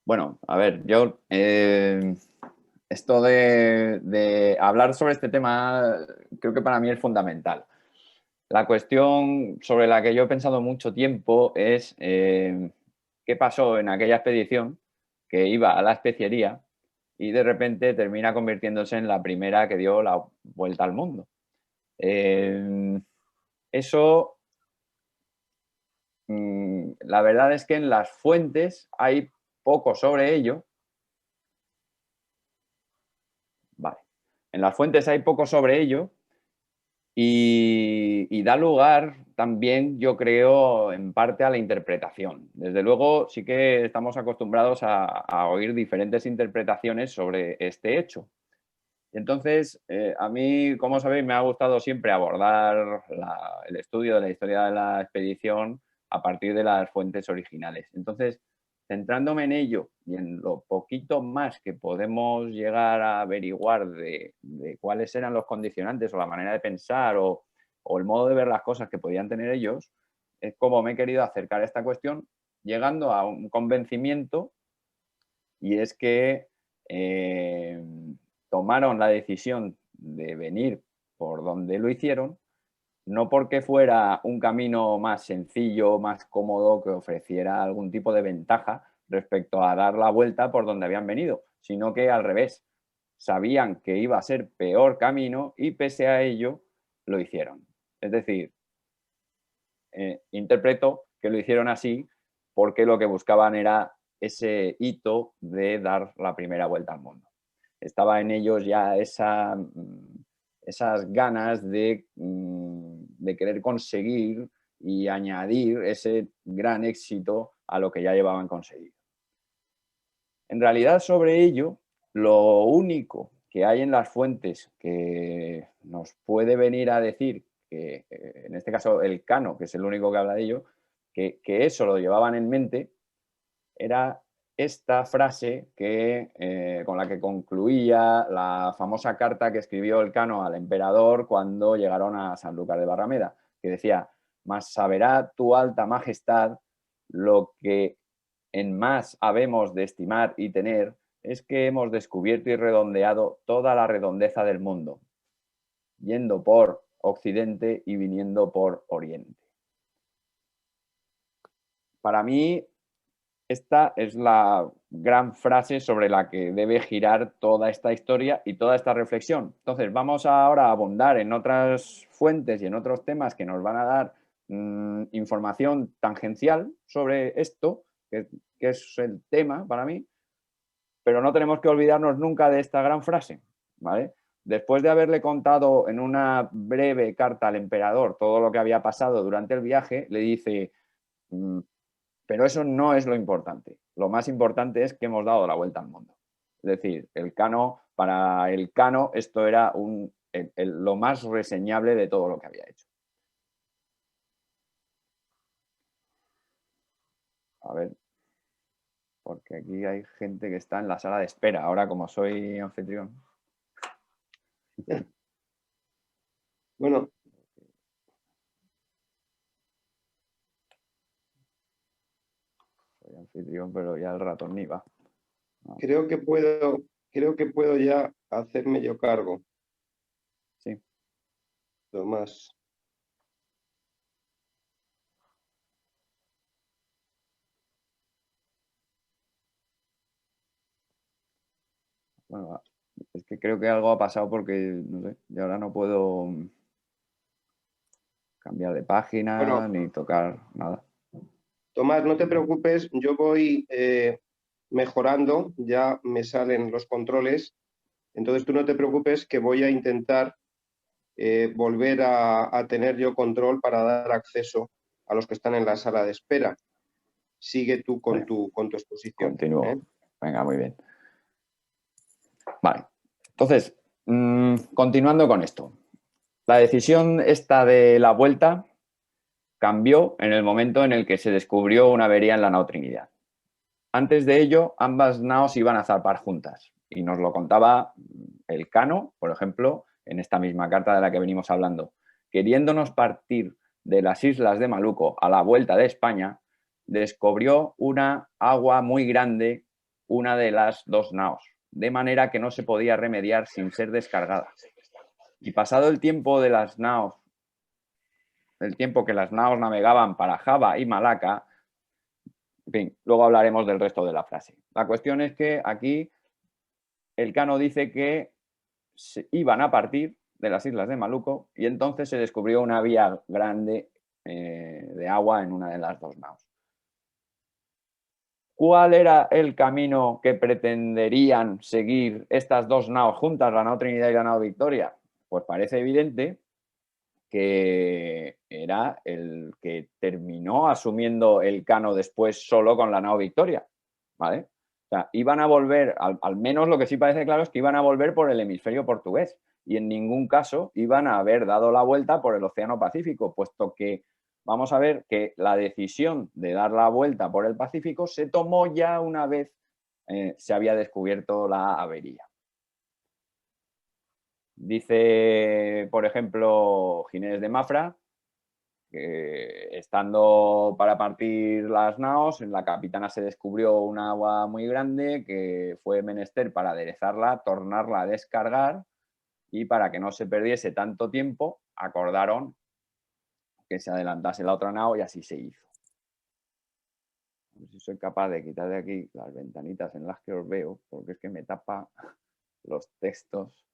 Bueno, a ver, yo esto de hablar sobre este tema creo que para mí es fundamental. La cuestión sobre la que yo he pensado mucho tiempo es qué pasó en aquella expedición que iba a la especiería y de repente termina convirtiéndose en la primera que dio la vuelta al mundo. Eh, eso, la verdad es que en las fuentes hay poco sobre ello. Vale. En las fuentes hay poco sobre ello y da lugar también, yo creo, en parte a la interpretación. Desde luego, sí que estamos acostumbrados a oír diferentes interpretaciones sobre este hecho. Entonces, a mí, como sabéis, me ha gustado siempre abordar el estudio de la historia de la expedición a partir de las fuentes originales. Entonces, centrándome en ello y en lo poquito más que podemos llegar a averiguar de cuáles eran los condicionantes o la manera de pensar o el modo de ver las cosas que podían tener ellos, es como me he querido acercar a esta cuestión, llegando a un convencimiento, y es que tomaron la decisión de venir por donde lo hicieron, no porque fuera un camino más sencillo, más cómodo, que ofreciera algún tipo de ventaja respecto a dar la vuelta por donde habían venido, sino que al revés, sabían que iba a ser peor camino y pese a ello lo hicieron. Es decir, interpreto que lo hicieron así porque lo que buscaban era ese hito de dar la primera vuelta al mundo. Estaba en ellos ya esas ganas de querer conseguir y añadir ese gran éxito a lo que ya llevaban conseguido. En realidad, sobre ello, lo único que hay en las fuentes que nos puede venir a decir que, en este caso, el Cano, que es el único que habla de ello, que eso lo llevaban en mente, era esta frase con la que concluía la famosa carta que escribió el Cano al emperador cuando llegaron a Sanlúcar de Barrameda, que decía: «Mas saberá tu alta majestad lo que en más habemos de estimar y tener, es que hemos descubierto y redondeado toda la redondeza del mundo, yendo por occidente y viniendo por oriente». Para mí, esta es la gran frase sobre la que debe girar toda esta historia y toda esta reflexión. Entonces, vamos ahora a abundar en otras fuentes y en otros temas que nos van a dar información tangencial sobre esto, que es el tema para mí, pero no tenemos que olvidarnos nunca de esta gran frase, ¿vale? Después de haberle contado en una breve carta al emperador todo lo que había pasado durante el viaje, le dice: pero eso no es lo importante. Lo más importante es que hemos dado la vuelta al mundo. Es decir, para el Cano esto era lo más reseñable de todo lo que había hecho. A ver, porque aquí hay gente que está en la sala de espera. Ahora, como soy anfitrión. Bueno, Soy anfitrión, pero ya el ratón ni va. No, creo que puedo ya hacerme yo cargo, sí. Tomás. Bueno, es que creo que algo ha pasado porque, no sé, y ahora no puedo cambiar de página Bueno, ni tocar nada. Tomás, no te preocupes, yo voy mejorando, ya me salen los controles, entonces tú no te preocupes que voy a intentar volver a tener yo control para dar acceso a los que están en la sala de espera. Sigue tú con Vale, tu exposición. continúo. Venga, muy bien. Vale. Entonces, continuando con esto. La decisión esta de la vuelta cambió en el momento en el que se descubrió una avería en la nao Trinidad. Antes de ello, ambas naos iban a zarpar juntas. Y nos lo contaba el Cano, por ejemplo, en esta misma carta de la que venimos hablando. Queriéndonos partir de las islas de Maluco a la vuelta de España, descubrió una agua muy grande una de las dos naos, de manera que no se podía remediar sin ser descargada. Y pasado el tiempo de las naos, el tiempo que las naos navegaban para Java y Malaca, en fin, luego hablaremos del resto de la frase. La cuestión es que aquí Elcano dice que se iban a partir de las islas de Maluco y entonces se descubrió una vía grande de agua en una de las dos naos. ¿Cuál era el camino que pretenderían seguir estas dos naos juntas, la nao Trinidad y la nao Victoria? Pues parece evidente que era el que terminó asumiendo Elcano después solo con la nao Victoria, ¿vale? O sea, iban a volver, al menos lo que sí parece claro es que iban a volver por el hemisferio portugués y en ningún caso iban a haber dado la vuelta por el Océano Pacífico, puesto que vamos a ver que la decisión de dar la vuelta por el Pacífico se tomó ya una vez se había descubierto la avería. Dice, por ejemplo, Ginés de Mafra, que estando para partir las naos, en la Capitana se descubrió un agua muy grande que fue menester para aderezarla, tornarla a descargar y para que no se perdiese tanto tiempo, acordaron que se adelantase la otra nao y así se hizo. A ver si soy capaz de quitar de aquí las ventanitas en las que os veo, porque es que me tapa los textos.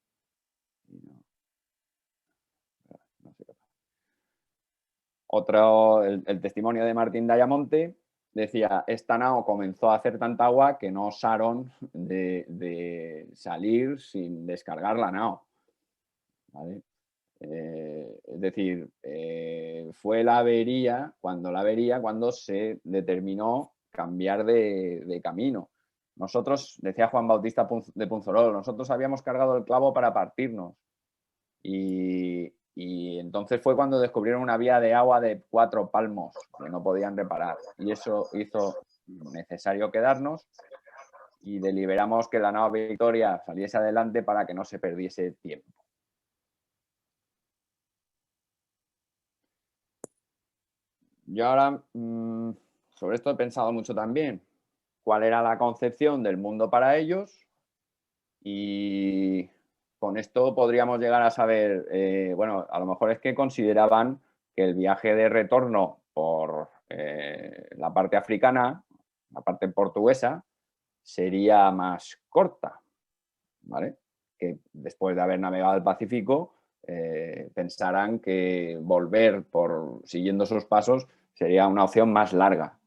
Y no sé. Otro, el testimonio de Martín de Ayamonte decía, esta nao comenzó a hacer tanta agua que no osaron de salir sin descargar la nao. ¿Vale? Es decir, fue la avería cuando se determinó cambiar de camino. Nosotros, decía Juan Bautista de Punzolol, nosotros habíamos cargado el clavo para partirnos y entonces fue cuando descubrieron una vía de agua de 4 palmos que no podían reparar y eso hizo necesario quedarnos y deliberamos que la nao Victoria saliese adelante para que no se perdiese tiempo. Yo ahora sobre esto he pensado mucho también. ¿Cuál era la concepción del mundo para ellos? Y con esto podríamos llegar a saber, bueno, a lo mejor es que consideraban que el viaje de retorno por la parte africana, la parte portuguesa, sería más corta, ¿vale? Que después de haber navegado el Pacífico, pensarán que volver siguiendo sus pasos sería una opción más larga.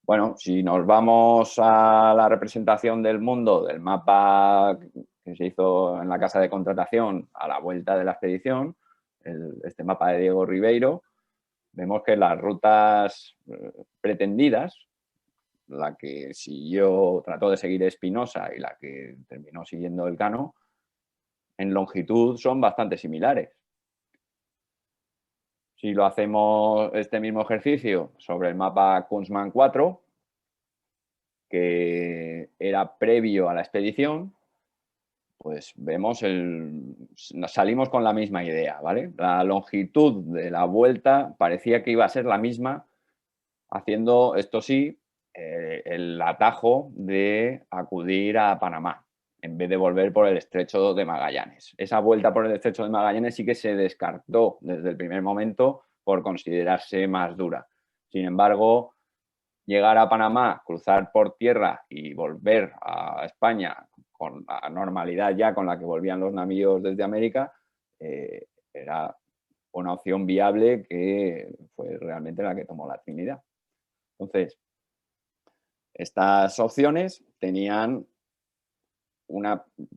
Bueno, si nos vamos a la representación del mundo del mapa que se hizo en la casa de contratación a la vuelta de la expedición, este mapa de Diego Ribeiro, vemos que las rutas pretendidas, la que trató de seguir Espinosa y la que terminó siguiendo Elcano, en longitud son bastante similares. Si lo hacemos este mismo ejercicio sobre el mapa Kunzman 4, que era previo a la expedición, pues salimos con la misma idea, ¿vale? La longitud de la vuelta parecía que iba a ser la misma, haciendo, esto sí, el atajo de acudir a Panamá, en vez de volver por el Estrecho de Magallanes. Esa vuelta por el Estrecho de Magallanes sí que se descartó desde el primer momento por considerarse más dura. Sin embargo, llegar a Panamá, cruzar por tierra y volver a España con la normalidad ya con la que volvían los navíos desde América, era una opción viable que fue realmente la que tomó la Trinidad. Entonces, estas opciones tenían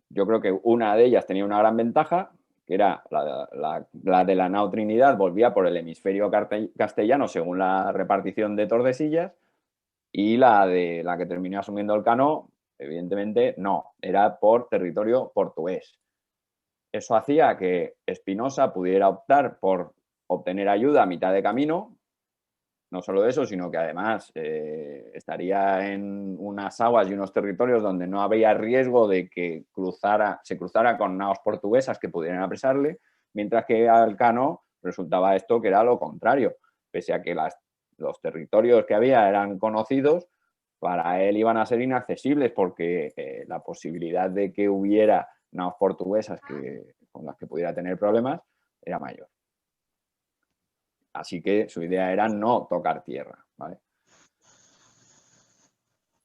yo creo que una de ellas tenía una gran ventaja, que era la de la nao Trinidad, volvía por el hemisferio castellano según la repartición de Tordesillas, y la que terminó asumiendo Elcano, evidentemente no, era por territorio portugués. Eso hacía que Espinosa pudiera optar por obtener ayuda a mitad de camino. No solo eso, sino que además estaría en unas aguas y unos territorios donde no había riesgo de que se cruzara con naos portuguesas que pudieran apresarle, mientras que a Elcano resultaba esto que era lo contrario. Pese a que los territorios que había eran conocidos, para él iban a ser inaccesibles porque la posibilidad de que hubiera naos portuguesas con las que pudiera tener problemas era mayor. Así que su idea era no tocar tierra, ¿vale?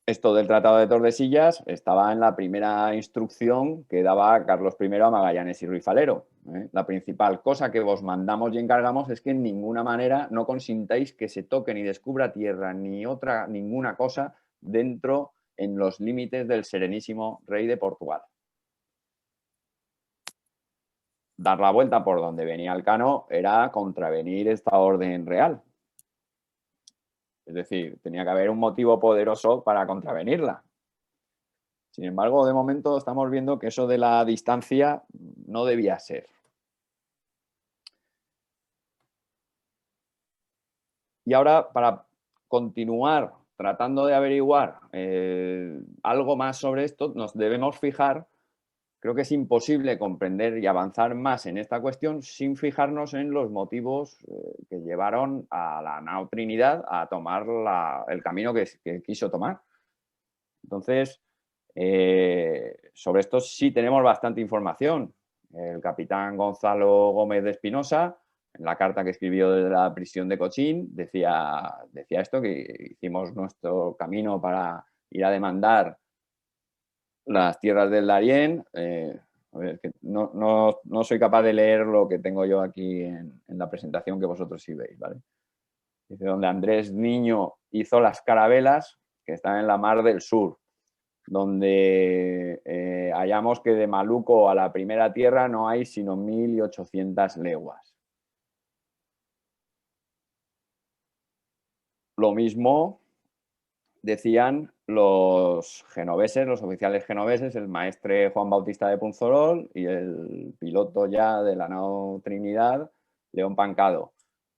Esto del Tratado de Tordesillas estaba en la primera instrucción que daba Carlos I a Magallanes y Ruy Falero. La principal cosa que vos mandamos y encargamos es que en ninguna manera no consintáis que se toque ni descubra tierra ni ninguna cosa dentro en los límites del Serenísimo Rey de Portugal. Dar la vuelta por donde venía Elcano era contravenir esta orden real. Es decir, tenía que haber un motivo poderoso para contravenirla. Sin embargo, de momento estamos viendo que eso de la distancia no debía ser. Y ahora, para continuar tratando de averiguar algo más sobre esto, nos debemos fijar. Creo que es imposible comprender y avanzar más en esta cuestión sin fijarnos en los motivos que llevaron a la nao Trinidad a tomar el camino que quiso tomar. Entonces, sobre esto sí tenemos bastante información. El capitán Gonzalo Gómez de Espinosa, en la carta que escribió desde la prisión de Cochín, decía esto, que hicimos nuestro camino para ir a demandar las tierras del Darién. A ver, que no soy capaz de leer lo que tengo yo aquí en la presentación que vosotros sí veis, ¿vale? Dice, donde Andrés Niño hizo las carabelas, que están en la Mar del Sur, donde hallamos que de Maluco a la primera tierra no hay sino 1800 leguas. Lo mismo decían los genoveses, los oficiales genoveses, el maestre Juan Bautista de Punzorol y el piloto ya de la nao Trinidad, León Pancado.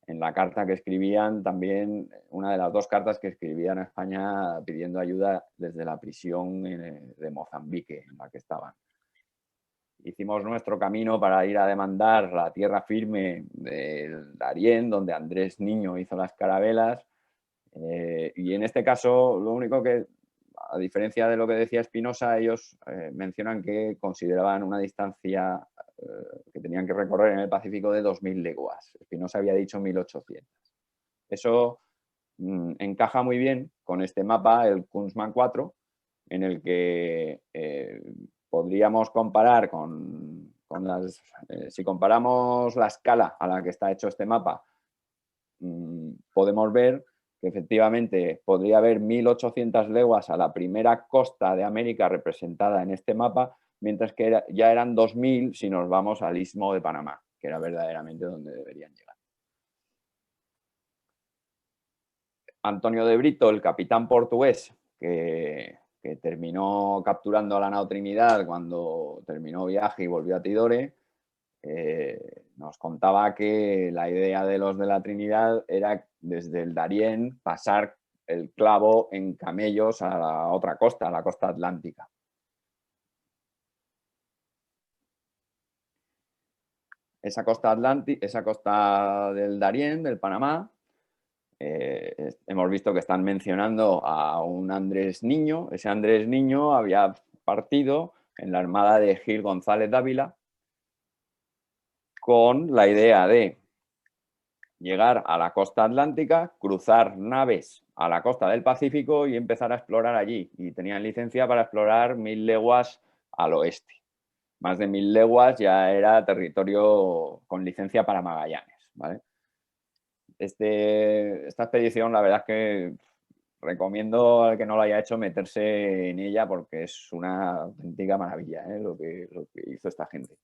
En la carta que escribían también, una de las dos cartas que escribían a España pidiendo ayuda desde la prisión de Mozambique en la que estaban. Hicimos nuestro camino para ir a demandar la tierra firme del Darién, donde Andrés Niño hizo las carabelas. Y en este caso, lo único que, a diferencia de lo que decía Espinosa, ellos mencionan que consideraban una distancia que tenían que recorrer en el Pacífico de 2000 leguas. Espinosa había dicho 1800. Eso encaja muy bien con este mapa, el Kunzman 4, en el que podríamos comparar si comparamos la escala a la que está hecho este mapa, podemos ver que efectivamente podría haber 1800 leguas a la primera costa de América representada en este mapa, mientras que ya eran 2000 si nos vamos al Istmo de Panamá, que era verdaderamente donde deberían llegar. Antonio de Brito, el capitán portugués, que terminó capturando a la nao Trinidad cuando terminó viaje y volvió a Tidore, nos contaba que la idea de los de la Trinidad era desde el Darién pasar el clavo en camellos a la otra costa, a la costa atlántica. Esa costa del Darién, del Panamá, hemos visto que están mencionando a un Andrés Niño. Ese Andrés Niño había partido en la armada de Gil González Dávila con la idea de llegar a la costa atlántica, cruzar naves a la costa del Pacífico y empezar a explorar allí. Y tenían licencia para explorar 1000 leguas al oeste. Más de 1000 leguas ya era territorio con licencia para Magallanes, ¿vale? Esta expedición, la verdad es que recomiendo al que no lo haya hecho meterse en ella porque es una auténtica maravilla, ¿eh? lo que hizo esta gente.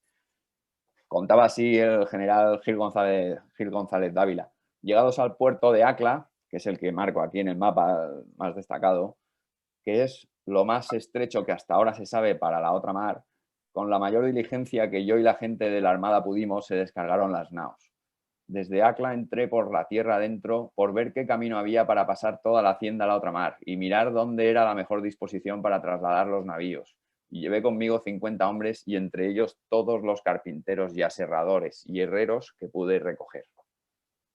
Contaba así el general Gil González Dávila. Llegados al puerto de Acla, que es el que marco aquí en el mapa más destacado, que es lo más estrecho que hasta ahora se sabe para la otra mar, con la mayor diligencia que yo y la gente de la Armada pudimos, se descargaron las naos. Desde Acla entré por la tierra adentro por ver qué camino había para pasar toda la hacienda a la otra mar y mirar dónde era la mejor disposición para trasladar los navíos. Y llevé conmigo 50 hombres y entre ellos todos los carpinteros y aserradores y herreros que pude recoger.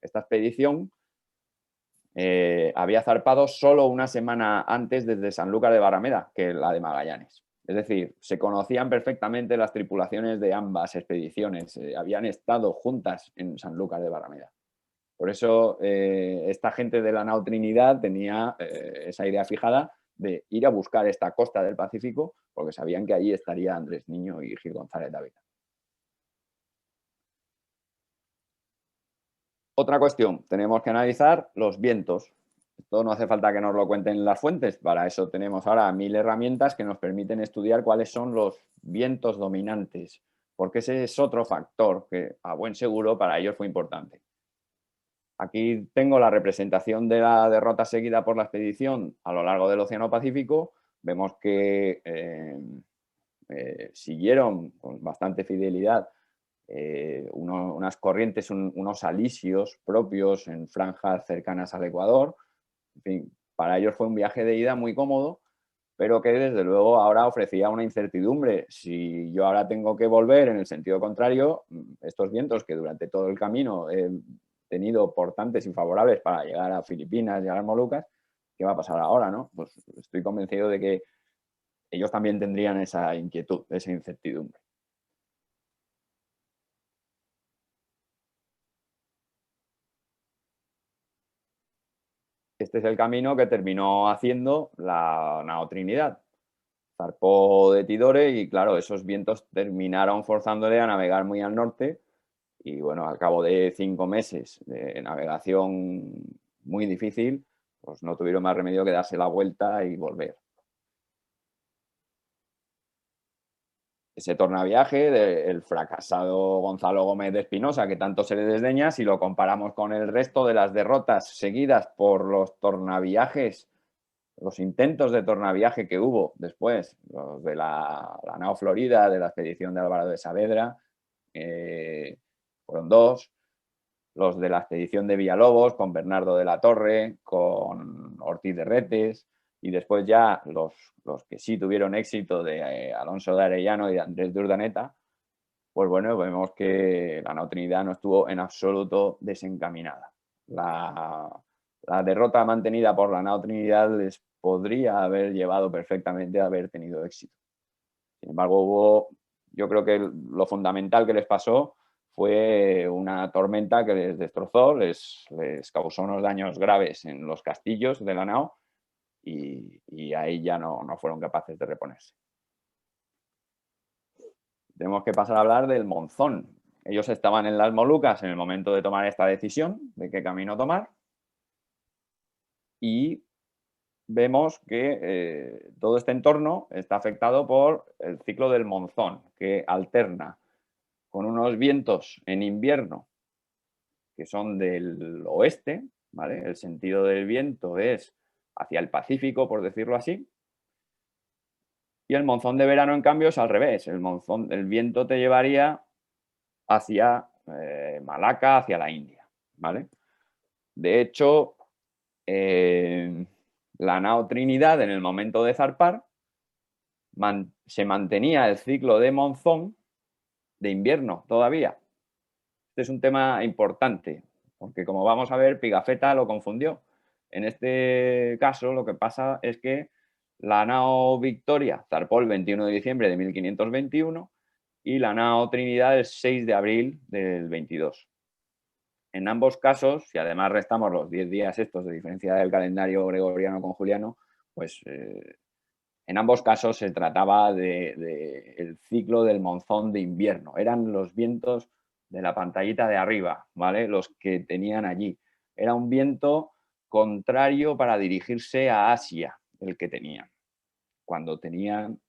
Esta expedición había zarpado solo una semana antes desde Sanlúcar de Barrameda que la de Magallanes. Es decir, se conocían perfectamente las tripulaciones de ambas expediciones, habían estado juntas en Sanlúcar de Barrameda. Por eso esta gente de la nao Trinidad tenía esa idea fijada de ir a buscar esta costa del Pacífico porque sabían que allí estaría Andrés Niño y Gil González Dávila. Otra cuestión, tenemos que analizar los vientos. Esto no hace falta que nos lo cuenten las fuentes, para eso tenemos ahora 1000 herramientas que nos permiten estudiar cuáles son los vientos dominantes, porque ese es otro factor que a buen seguro para ellos fue importante. Aquí tengo la representación de la derrota seguida por la expedición a lo largo del Océano Pacífico. Vemos que siguieron con bastante fidelidad unas corrientes, unos alisios propios en franjas cercanas al Ecuador. En fin, para ellos fue un viaje de ida muy cómodo, pero que desde luego ahora ofrecía una incertidumbre. Si yo ahora tengo que volver en el sentido contrario, estos vientos que durante todo el camino he tenido portantes infavorables para llegar a Filipinas y a las Molucas, ¿qué va a pasar ahora, no? Pues estoy convencido de que ellos también tendrían esa inquietud, esa incertidumbre. Este es el camino que terminó haciendo la nao Trinidad. Zarpó de Tidore y, claro, esos vientos terminaron forzándole a navegar muy al norte y, bueno, al cabo de 5 meses de navegación muy difícil, pues no tuvieron más remedio que darse la vuelta y volver. Ese tornaviaje del fracasado Gonzalo Gómez de Espinosa, que tanto se le desdeña, si lo comparamos con el resto de las derrotas seguidas por los tornaviajes, los intentos de tornaviaje que hubo después, los de la nao Florida, de la expedición de Álvaro de Saavedra, fueron 2, los de la expedición de Villalobos, con Bernardo de la Torre, con Ortiz de Retes, y después ya los que sí tuvieron éxito de Alonso de Arellano y de Andrés de Urdaneta, pues bueno, vemos que la nao Trinidad no estuvo en absoluto desencaminada. La derrota mantenida por la nao Trinidad les podría haber llevado perfectamente a haber tenido éxito. Sin embargo, yo creo que lo fundamental que les pasó fue una tormenta que les destrozó, les causó unos daños graves en los castillos de la nao y ahí ya no fueron capaces de reponerse. Tenemos que pasar a hablar del monzón. Ellos estaban en las Molucas en el momento de tomar esta decisión de qué camino tomar y vemos que todo este entorno está afectado por el ciclo del monzón, que alterna con unos vientos en invierno que son del oeste, ¿vale? El sentido del viento es hacia el Pacífico, por decirlo así, y el monzón de verano, en cambio, es al revés. El viento te llevaría hacia Malaca, hacia la India, ¿vale? De hecho, la nao Trinidad, en el momento de zarpar, se mantenía el ciclo de monzón de invierno todavía. Este es un tema importante, porque como vamos a ver, Pigafetta lo confundió. En este caso, lo que pasa es que la nao Victoria zarpó el 21 de diciembre de 1521 y la nao Trinidad el 6 de abril del 22. En ambos casos, si además restamos los 10 días estos de diferencia del calendario gregoriano con juliano, pues en ambos casos se trataba del ciclo del monzón de invierno. Eran los vientos de la pantallita de arriba, ¿vale? Los que tenían allí. Era un viento contrario para dirigirse a Asia, el que tenían, cuando tenían,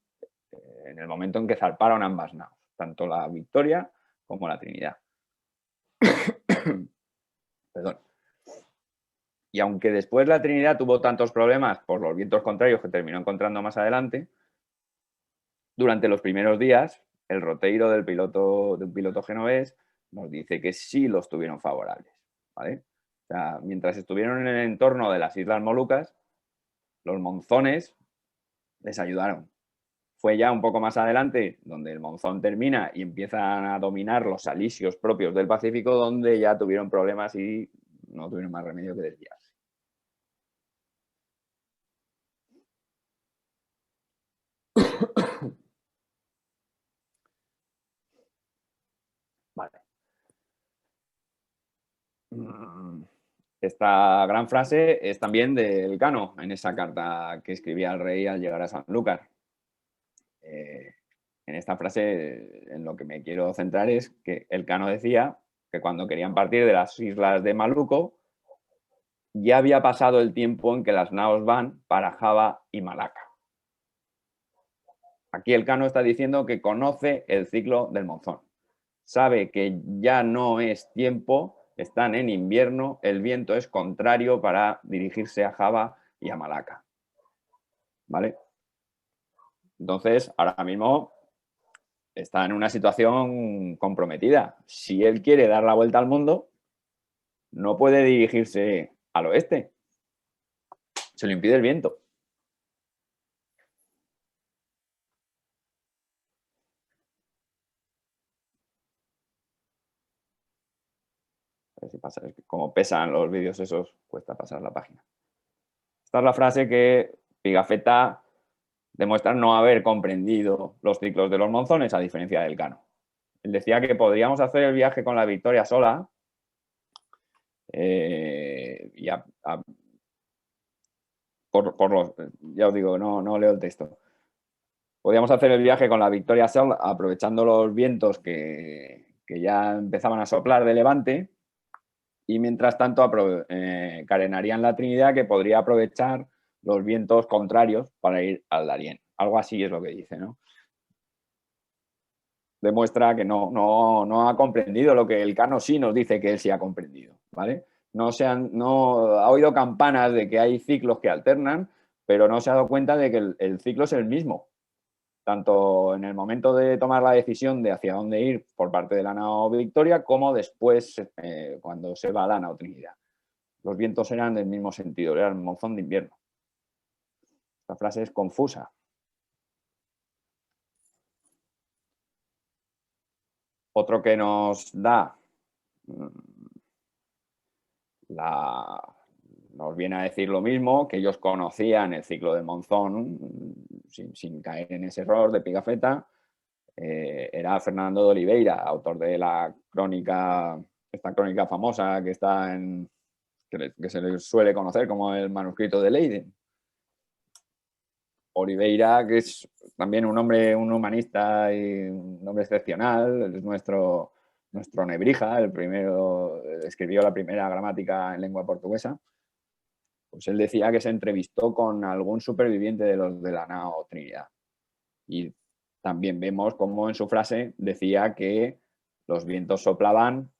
en el momento en que zarparon ambas naos, tanto la Victoria como la Trinidad. Perdón. Y aunque después la Trinidad tuvo tantos problemas por los vientos contrarios que terminó encontrando más adelante, durante los primeros días, el roteiro de un piloto genovés nos dice que sí los tuvieron favorables, ¿vale? O sea, mientras estuvieron en el entorno de las Islas Molucas, los monzones les ayudaron. Fue ya un poco más adelante, donde el monzón termina y empiezan a dominar los alisios propios del Pacífico, donde ya tuvieron problemas y no tuvieron más remedio que desviarse. Esta gran frase es también de Elcano, en esa carta que escribía al rey al llegar a Sanlúcar. En esta frase, en lo que me quiero centrar es que Elcano decía que cuando querían partir de las islas de Maluco, ya había pasado el tiempo en que las naos van para Java y Malaca. Aquí Elcano está diciendo que conoce el ciclo del monzón. Sabe que ya no es tiempo, están en invierno, el viento es contrario para dirigirse a Java y a Malaca. ¿Vale? Entonces, ahora mismo está en una situación comprometida. Si él quiere dar la vuelta al mundo, no puede dirigirse al oeste. Se lo impide el viento. A ver si pasa, es que como pesan los vídeos esos, cuesta pasar la página. Esta es la frase que Pigafetta demuestra no haber comprendido los ciclos de los monzones, a diferencia del Elcano. Él decía que podríamos hacer el viaje con la Victoria sola, ya os digo, no leo el texto. Podíamos hacer el viaje con la Victoria sola, aprovechando los vientos que ya empezaban a soplar de levante, y mientras tanto carenarían la Trinidad, que podría aprovechar los vientos contrarios para ir al Darién. Algo así es lo que dice, ¿no? Demuestra que no ha comprendido lo que Elcano sí nos dice que él sí ha comprendido, ¿vale? No ha oído campanas de que hay ciclos que alternan, pero no se ha dado cuenta de que el ciclo es el mismo, tanto en el momento de tomar la decisión de hacia dónde ir por parte de la nao Victoria, como después cuando se va a la nao Trinidad. Los vientos eran del mismo sentido, era el monzón de invierno. Esta frase es confusa. Otro que nos da nos viene a decir lo mismo, que ellos conocían el ciclo del monzón sin caer en ese error de Pigafetta, era Fernando de Oliveira, autor de la crónica, esta crónica famosa que está que se le suele conocer como el manuscrito de Leiden. Oliveira, que es también un hombre, un humanista y un hombre excepcional, es nuestro Nebrija, el primero, escribió la primera gramática en lengua portuguesa. Pues él decía que se entrevistó con algún superviviente de los de la nao Trinidad. Y también vemos cómo en su frase decía que los vientos soplaban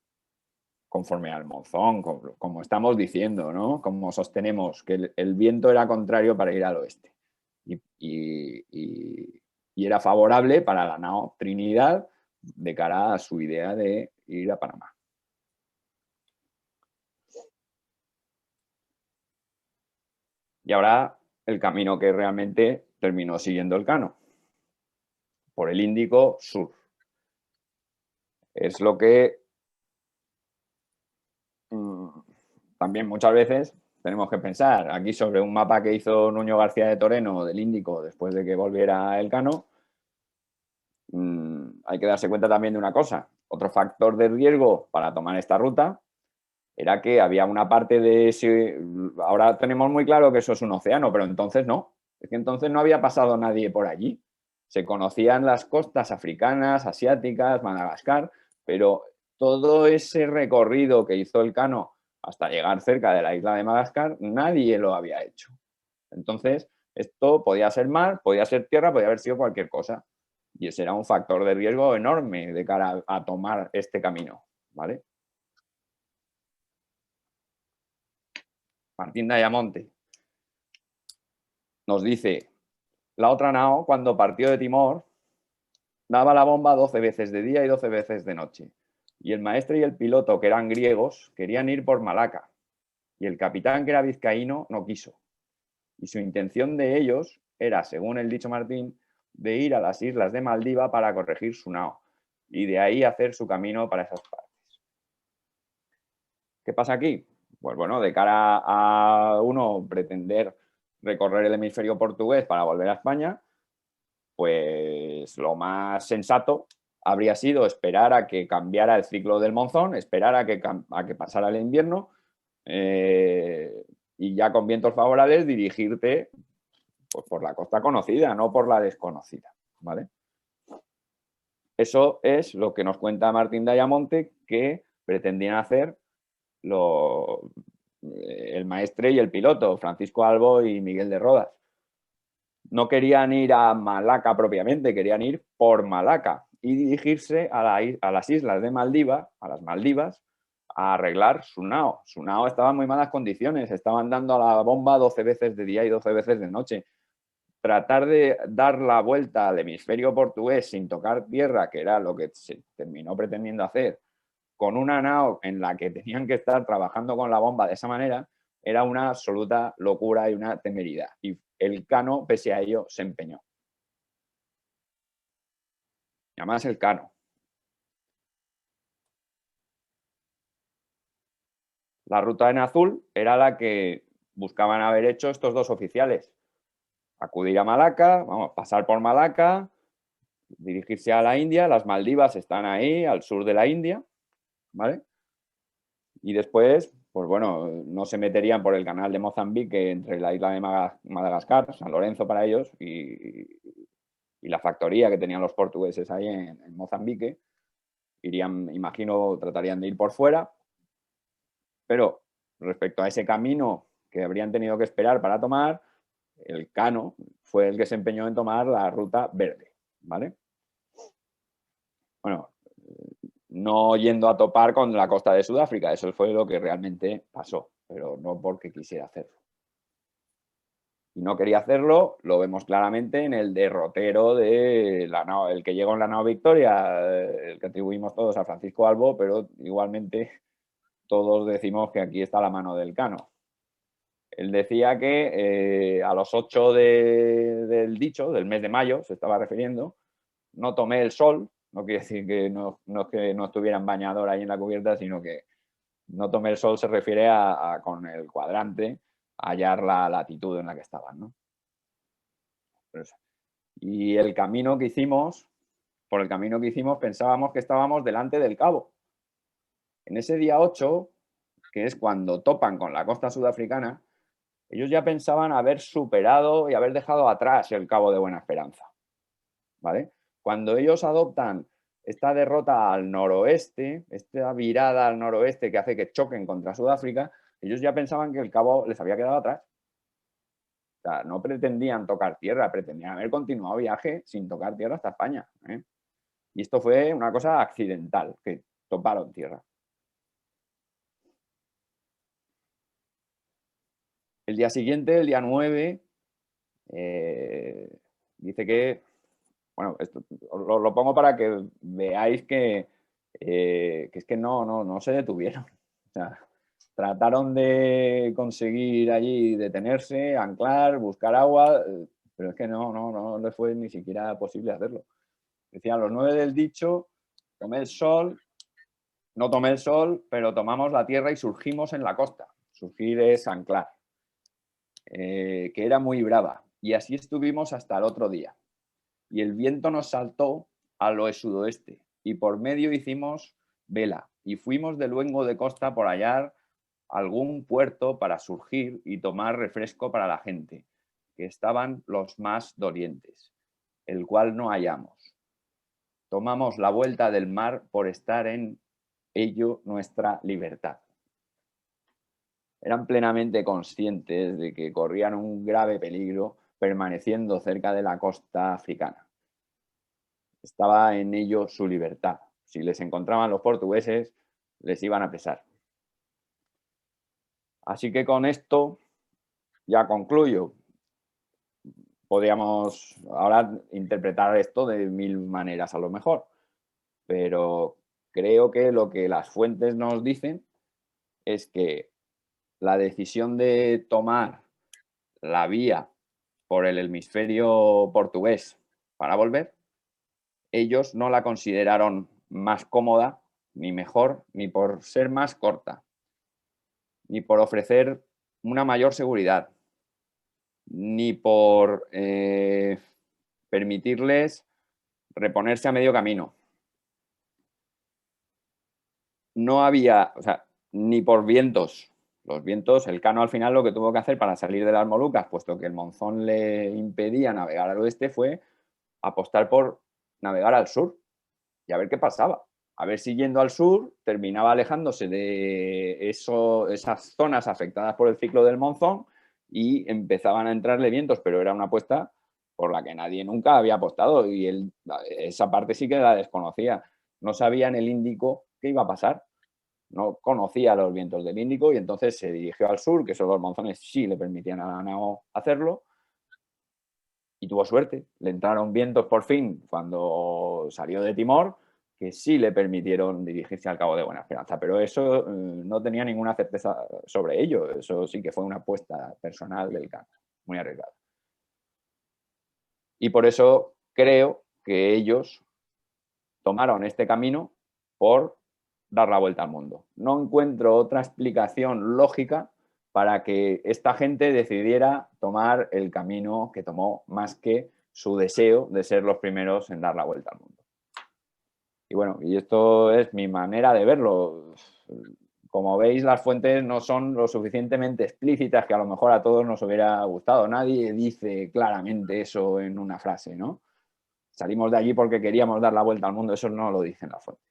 conforme al monzón, como estamos diciendo, ¿no? Como sostenemos que el viento era contrario para ir al oeste. Y era favorable para la nao Trinidad de cara a su idea de ir a Panamá. Y ahora el camino que realmente terminó siguiendo Elcano, por el Índico Sur. Es lo que también muchas veces tenemos que pensar aquí sobre un mapa que hizo Nuño García de Toreno del Índico después de que volviera Elcano. Hay que darse cuenta también de una cosa. Otro factor de riesgo para tomar esta ruta era que había una parte de ese... Ahora tenemos muy claro que eso es un océano, pero entonces no. Es que entonces no había pasado nadie por allí. Se conocían las costas africanas, asiáticas, Madagascar, pero todo ese recorrido que hizo Elcano hasta llegar cerca de la isla de Madagascar, nadie lo había hecho. Entonces, esto podía ser mar, podía ser tierra, podía haber sido cualquier cosa. Y ese era un factor de riesgo enorme de cara a tomar este camino, ¿vale? Martín de Ayamonte nos dice, la otra nao, cuando partió de Timor, daba la bomba 12 veces de día y 12 veces de noche. Y el maestre y el piloto, que eran griegos, querían ir por Malaca. Y el capitán, que era vizcaíno, no quiso. Y su intención de ellos era, según el dicho Martín, de ir a las islas de Maldiva para corregir su nao. Y de ahí hacer su camino para esas partes. ¿Qué pasa aquí? Pues bueno, de cara a uno pretender recorrer el hemisferio portugués para volver a España, pues lo más sensato habría sido esperar a que cambiara el ciclo del monzón, esperar a que pasara el invierno y ya con vientos favorables dirigirte pues, por la costa conocida, no por la desconocida, ¿vale? Eso es lo que nos cuenta Martín de Ayamonte que pretendían hacer el maestre y el piloto, Francisco Albo y Miguel de Rodas. No querían ir a Malaca propiamente, querían ir por Malaca y dirigirse a las islas de Maldivas, a las Maldivas, a arreglar su nao. Su nao estaba en muy malas condiciones, estaban dando a la bomba 12 veces de día y 12 veces de noche. Tratar de dar la vuelta al hemisferio portugués sin tocar tierra, que era lo que se terminó pretendiendo hacer, con una nao en la que tenían que estar trabajando con la bomba de esa manera, era una absoluta locura y una temeridad. Y el Cano, pese a ello, se empeñó. Y además el Cano. La ruta en azul era la que buscaban haber hecho estos dos oficiales. Acudir a Malaca, vamos, pasar por Malaca, dirigirse a la India. Las Maldivas están ahí, al sur de la India, ¿vale? Y después, pues bueno, no se meterían por el canal de Mozambique entre la isla de Madagascar, San Lorenzo para ellos, y la factoría que tenían los portugueses ahí en Mozambique. Irían, imagino, tratarían de ir por fuera, pero respecto a ese camino que habrían tenido que esperar para tomar, el Cano fue el que se empeñó en tomar la ruta verde, ¿vale? Bueno, no yendo a topar con la costa de Sudáfrica, eso fue lo que realmente pasó, pero no porque quisiera hacerlo. Y no quería hacerlo, lo vemos claramente en el derrotero de la nao, el que llegó en la nao Victoria, el que atribuimos todos a Francisco Albo, pero igualmente todos decimos que aquí está la mano del Cano. Él decía que a los 8 del dicho, del mes de mayo, se estaba refiriendo, no tomé el sol, no quiere decir que no es que no estuviera en bañador ahí en la cubierta, sino que no tomé el sol se refiere a con el cuadrante, a hallar la latitud en la que estaban, ¿no? Y el camino que hicimos, por el camino que hicimos, pensábamos que estábamos delante del cabo. En ese día 8, que es cuando topan con la costa sudafricana, ellos ya pensaban haber superado y haber dejado atrás el Cabo de Buena Esperanza, ¿vale? Cuando ellos adoptan esta derrota al noroeste, esta virada al noroeste que hace que choquen contra Sudáfrica, ellos ya pensaban que el Cabo les había quedado atrás. O sea, no pretendían tocar tierra, pretendían haber continuado viaje sin tocar tierra hasta España, ¿eh? Y esto fue una cosa accidental, que toparon tierra. El día siguiente, el día 9, dice que, bueno, esto lo pongo para que veáis que es que no se detuvieron. O sea, trataron de conseguir allí detenerse, anclar, buscar agua, pero es que no les fue ni siquiera posible hacerlo. Decían los 9 del dicho, tomé el sol, no tomé el sol, pero tomamos la tierra y surgimos en la costa. Surgir es anclar, que era muy brava. Y así estuvimos hasta el otro día. Y el viento nos saltó al sudoeste y por medio hicimos vela y fuimos de luengo de costa por hallar algún puerto para surgir y tomar refresco para la gente, que estaban los más dolientes, el cual no hallamos. Tomamos la vuelta del mar por estar en ello nuestra libertad. Eran plenamente conscientes de que corrían un grave peligro permaneciendo cerca de la costa africana. Estaba en ello su libertad. Si les encontraban los portugueses, les iban a pesar. Así que con esto ya concluyo. Podríamos ahora interpretar esto de mil maneras a lo mejor, pero creo que lo que las fuentes nos dicen es que la decisión de tomar la vía por el hemisferio portugués para volver, ellos no la consideraron más cómoda, ni mejor, ni por ser más corta, ni por ofrecer una mayor seguridad, ni por permitirles reponerse a medio camino. No había, o sea, ni por vientos, los vientos, Elcano al final lo que tuvo que hacer para salir de las Molucas, puesto que el monzón le impedía navegar al oeste, fue apostar por navegar al sur y a ver qué pasaba. A ver si yendo al sur terminaba alejándose de esas zonas afectadas por el ciclo del monzón y empezaban a entrarle vientos, pero era una apuesta por la que nadie nunca había apostado y él, esa parte sí que la desconocía. No sabía en el Índico qué iba a pasar, no conocía los vientos del Índico y entonces se dirigió al sur, que son los monzones sí le permitían a la nao hacerlo, y tuvo suerte. Le entraron vientos por fin cuando salió de Timor, que sí le permitieron dirigirse al Cabo de Buena Esperanza, pero eso no tenía ninguna certeza sobre ello. Eso sí que fue una apuesta personal del Cano, muy arriesgada. Y por eso creo que ellos tomaron este camino por dar la vuelta al mundo. No encuentro otra explicación lógica para que esta gente decidiera tomar el camino que tomó, más que su deseo de ser los primeros en dar la vuelta al mundo. Y bueno, y esto es mi manera de verlo. Como veis, las fuentes no son lo suficientemente explícitas que a lo mejor a todos nos hubiera gustado. Nadie dice claramente eso en una frase, ¿no? Salimos de allí porque queríamos dar la vuelta al mundo, eso no lo dicen las fuentes.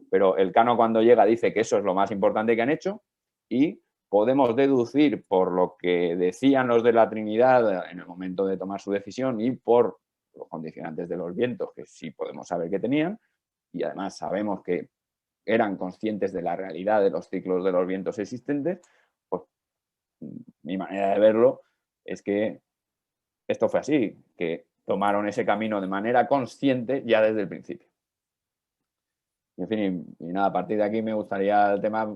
Pero Elcano cuando llega dice que eso es lo más importante que han hecho y podemos deducir por lo que decían los de la Trinidad en el momento de tomar su decisión y por los condicionantes de los vientos, que sí podemos saber que tenían, y además sabemos que eran conscientes de la realidad de los ciclos de los vientos existentes, pues mi manera de verlo es que esto fue así, que tomaron ese camino de manera consciente ya desde el principio. Y en fin, y nada, a partir de aquí me gustaría el tema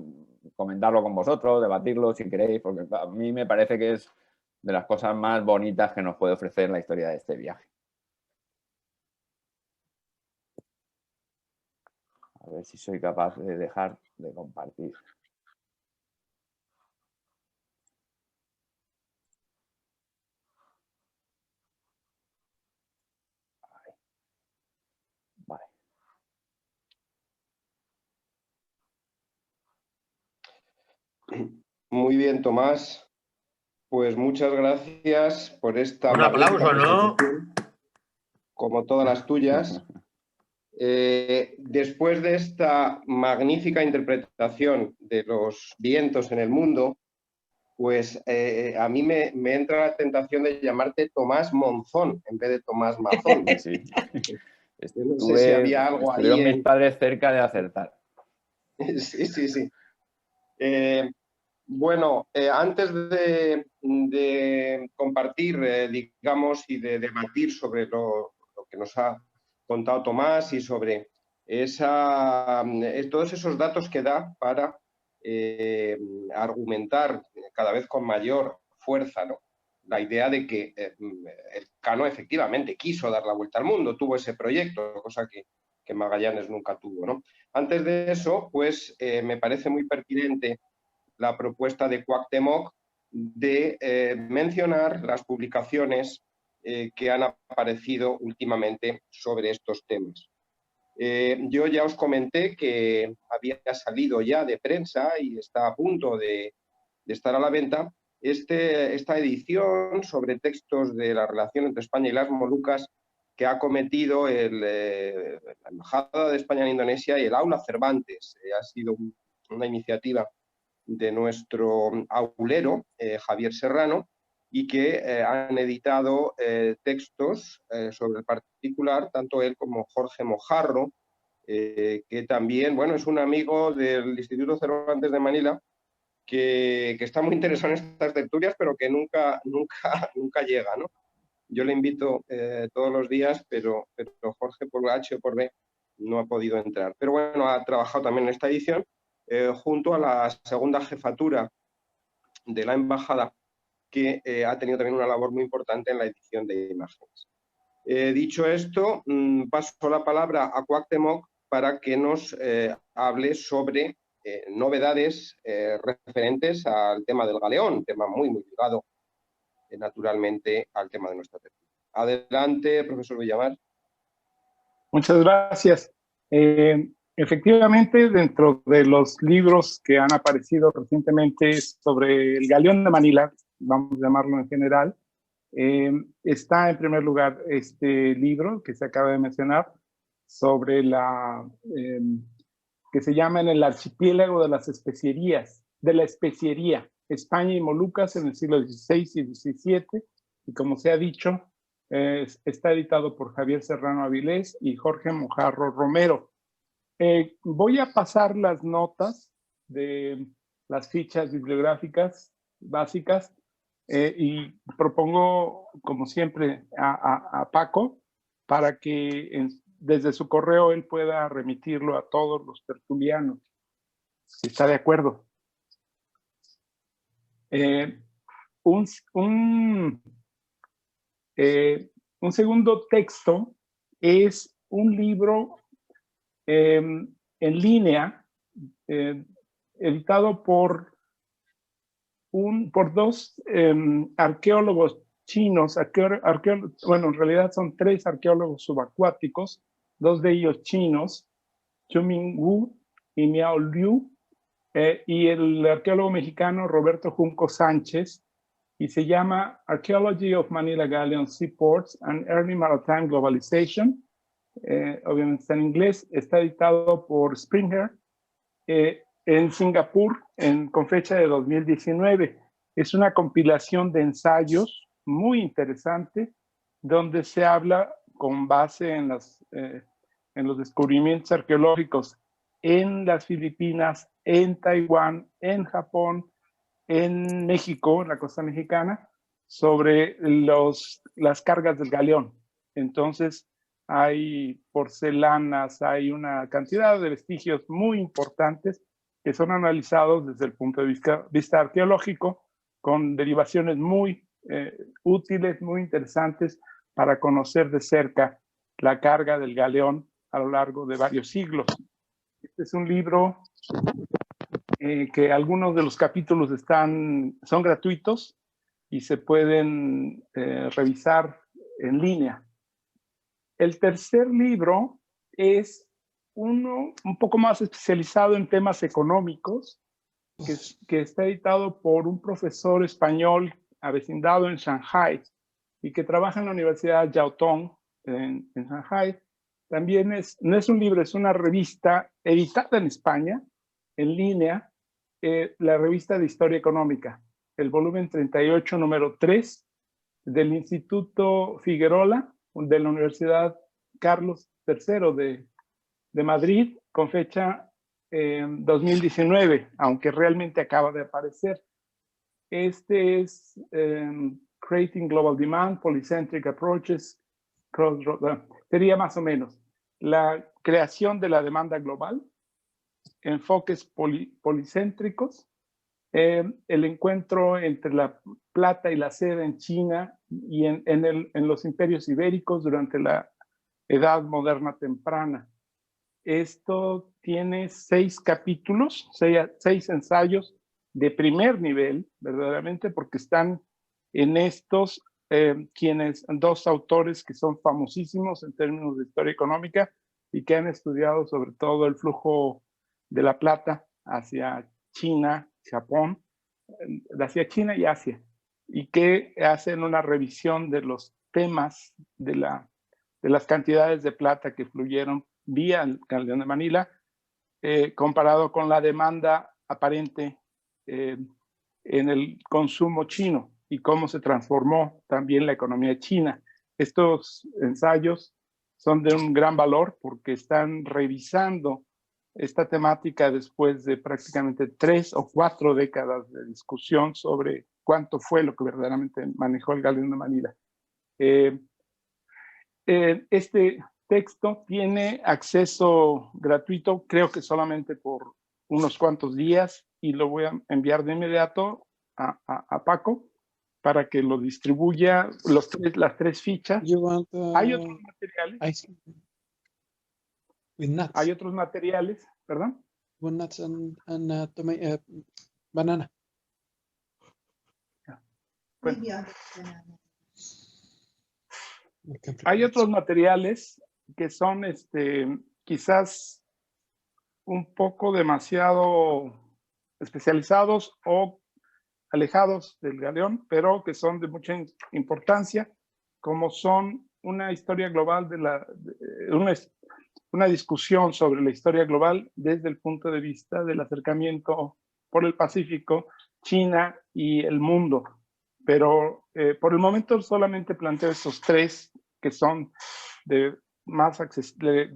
comentarlo con vosotros, debatirlo si queréis, porque a mí me parece que es de las cosas más bonitas que nos puede ofrecer la historia de este viaje. A ver si soy capaz de dejar de compartir. Vale. Muy bien, Tomás. Pues muchas gracias por esta Un aplauso, ¿no? Como todas las tuyas. Después de esta magnífica interpretación de los vientos en el mundo, pues a mí me entra la tentación de llamarte Tomás Monzón en vez de Tomás Mazón. Sí. No sé si había algo ahí. Estuvieron mis padres cerca de acertar. Sí, sí, sí. Bueno, antes de compartir, digamos, y de debatir sobre lo que nos ha contado Tomás y sobre todos esos datos que da para argumentar cada vez con mayor fuerza, ¿no?, la idea de que Elcano efectivamente quiso dar la vuelta al mundo, tuvo ese proyecto, cosa que Magallanes nunca tuvo, ¿no? Antes de eso, pues me parece muy pertinente la propuesta de Cuauhtémoc de mencionar las publicaciones que han aparecido últimamente sobre estos temas. Yo ya os comenté que había salido ya de prensa y está a punto de estar a la venta esta edición sobre textos de la relación entre España y las Molucas que ha cometido la Embajada de España en Indonesia y el Aula Cervantes. Ha sido una iniciativa de nuestro aulero, Javier Serrano, y que han editado textos sobre el particular, tanto él como Jorge Mojarro, que también, bueno, es un amigo del Instituto Cervantes de Manila, que está muy interesado en estas tertulias, pero que nunca llega, ¿no? Yo le invito todos los días, pero Jorge, por H o por B, no ha podido entrar. Pero bueno, ha trabajado también en esta edición, junto a la segunda jefatura de la embajada, que ha tenido también una labor muy importante en la edición de imágenes. Dicho esto, paso la palabra a Cuauhtémoc para que nos hable sobre novedades referentes al tema del galeón, tema muy, muy ligado naturalmente al tema de nuestra tertulia. Adelante, profesor Villamar. Muchas gracias. Efectivamente, dentro de los libros que han aparecido recientemente sobre el Galeón de Manila, vamos a llamarlo en general, está en primer lugar este libro que se acaba de mencionar sobre que se llama En el archipiélago de las especierías, de la especiería, España y Molucas en el siglo XVI y XVII, y como se ha dicho, está editado por Javier Serrano Avilés y Jorge Mojarro Romero. Voy a pasar las notas de las fichas bibliográficas básicas y propongo, como siempre, a Paco para que desde su correo él pueda remitirlo a todos los tertulianos, si está de acuerdo. Un segundo texto es un libro en línea, editado por dos arqueólogos chinos, bueno, en realidad son 3 arqueólogos subacuáticos, 2 de ellos chinos, Chuming Wu y Miao Liu, y el arqueólogo mexicano Roberto Junco Sánchez, y se llama Archaeology of Manila Galleon Seaports and Early Maritime Globalization. Obviamente está en inglés, está editado por Springer en Singapur con fecha de 2019. Es una compilación de ensayos muy interesante donde se habla con base en los descubrimientos arqueológicos en las Filipinas, en Taiwán, en Japón, en México, en la costa mexicana, sobre las cargas del galeón. Entonces, hay porcelanas, hay una cantidad de vestigios muy importantes que son analizados desde el punto de vista arqueológico, con derivaciones muy útiles, muy interesantes para conocer de cerca la carga del galeón a lo largo de varios siglos. Este es un libro que algunos de los capítulos son gratuitos y se pueden revisar en línea. El tercer libro es uno un poco más especializado en temas económicos, que está editado por un profesor español avecindado en Shanghai y que trabaja en la Universidad Jiao Tong en Shanghai. También no es un libro, es una revista editada en España, en línea, la revista de Historia Económica, el volumen 38, número 3, del Instituto Figuerola, de la Universidad Carlos III de Madrid, con fecha 2019, aunque realmente acaba de aparecer. Este es Creating Global Demand, Polycentric Approaches, sería más o menos la creación de la demanda global, enfoques policéntricos, el encuentro entre la plata y la seda en China y en los imperios ibéricos durante la Edad Moderna Temprana. Esto tiene 6 capítulos, 6 ensayos de primer nivel, verdaderamente, porque están en estos dos autores que son famosísimos en términos de historia económica y que han estudiado sobre todo el flujo de la plata hacia China, Japón, hacia China y Asia, y que hacen una revisión de los temas de las cantidades de plata que fluyeron vía el Galeón de Manila, comparado con la demanda aparente en el consumo chino y cómo se transformó también la economía china. Estos ensayos son de un gran valor porque están revisando esta temática después de prácticamente 3 o 4 décadas de discusión sobre cuánto fue lo que verdaderamente manejó el Galeón de Manila. Este texto tiene acceso gratuito, creo que solamente por unos cuantos días, y lo voy a enviar de inmediato a Paco para que lo distribuya, las 3 fichas. Hay otros materiales. With nuts. Hay otros materiales, ¿perdón? With nuts and banana. Bueno. Hay otros materiales que son quizás un poco demasiado especializados o alejados del Galeón, pero que son de mucha importancia, como son una historia global una discusión sobre la historia global desde el punto de vista del acercamiento por el Pacífico, China y el mundo. Pero por el momento solamente planteo estos tres que son de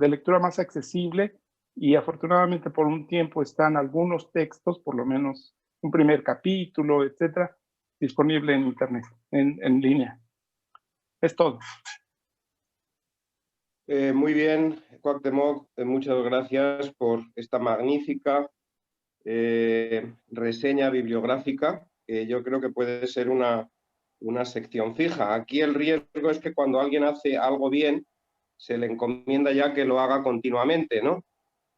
lectura más accesible, y afortunadamente por un tiempo están algunos textos, por lo menos un primer capítulo, etcétera, disponible en internet, en línea. Es todo. Muy bien, Cuauhtémoc, muchas gracias por esta magnífica reseña bibliográfica, que yo creo que puede ser una sección fija. Aquí el riesgo es que cuando alguien hace algo bien, se le encomienda ya que lo haga continuamente, ¿no?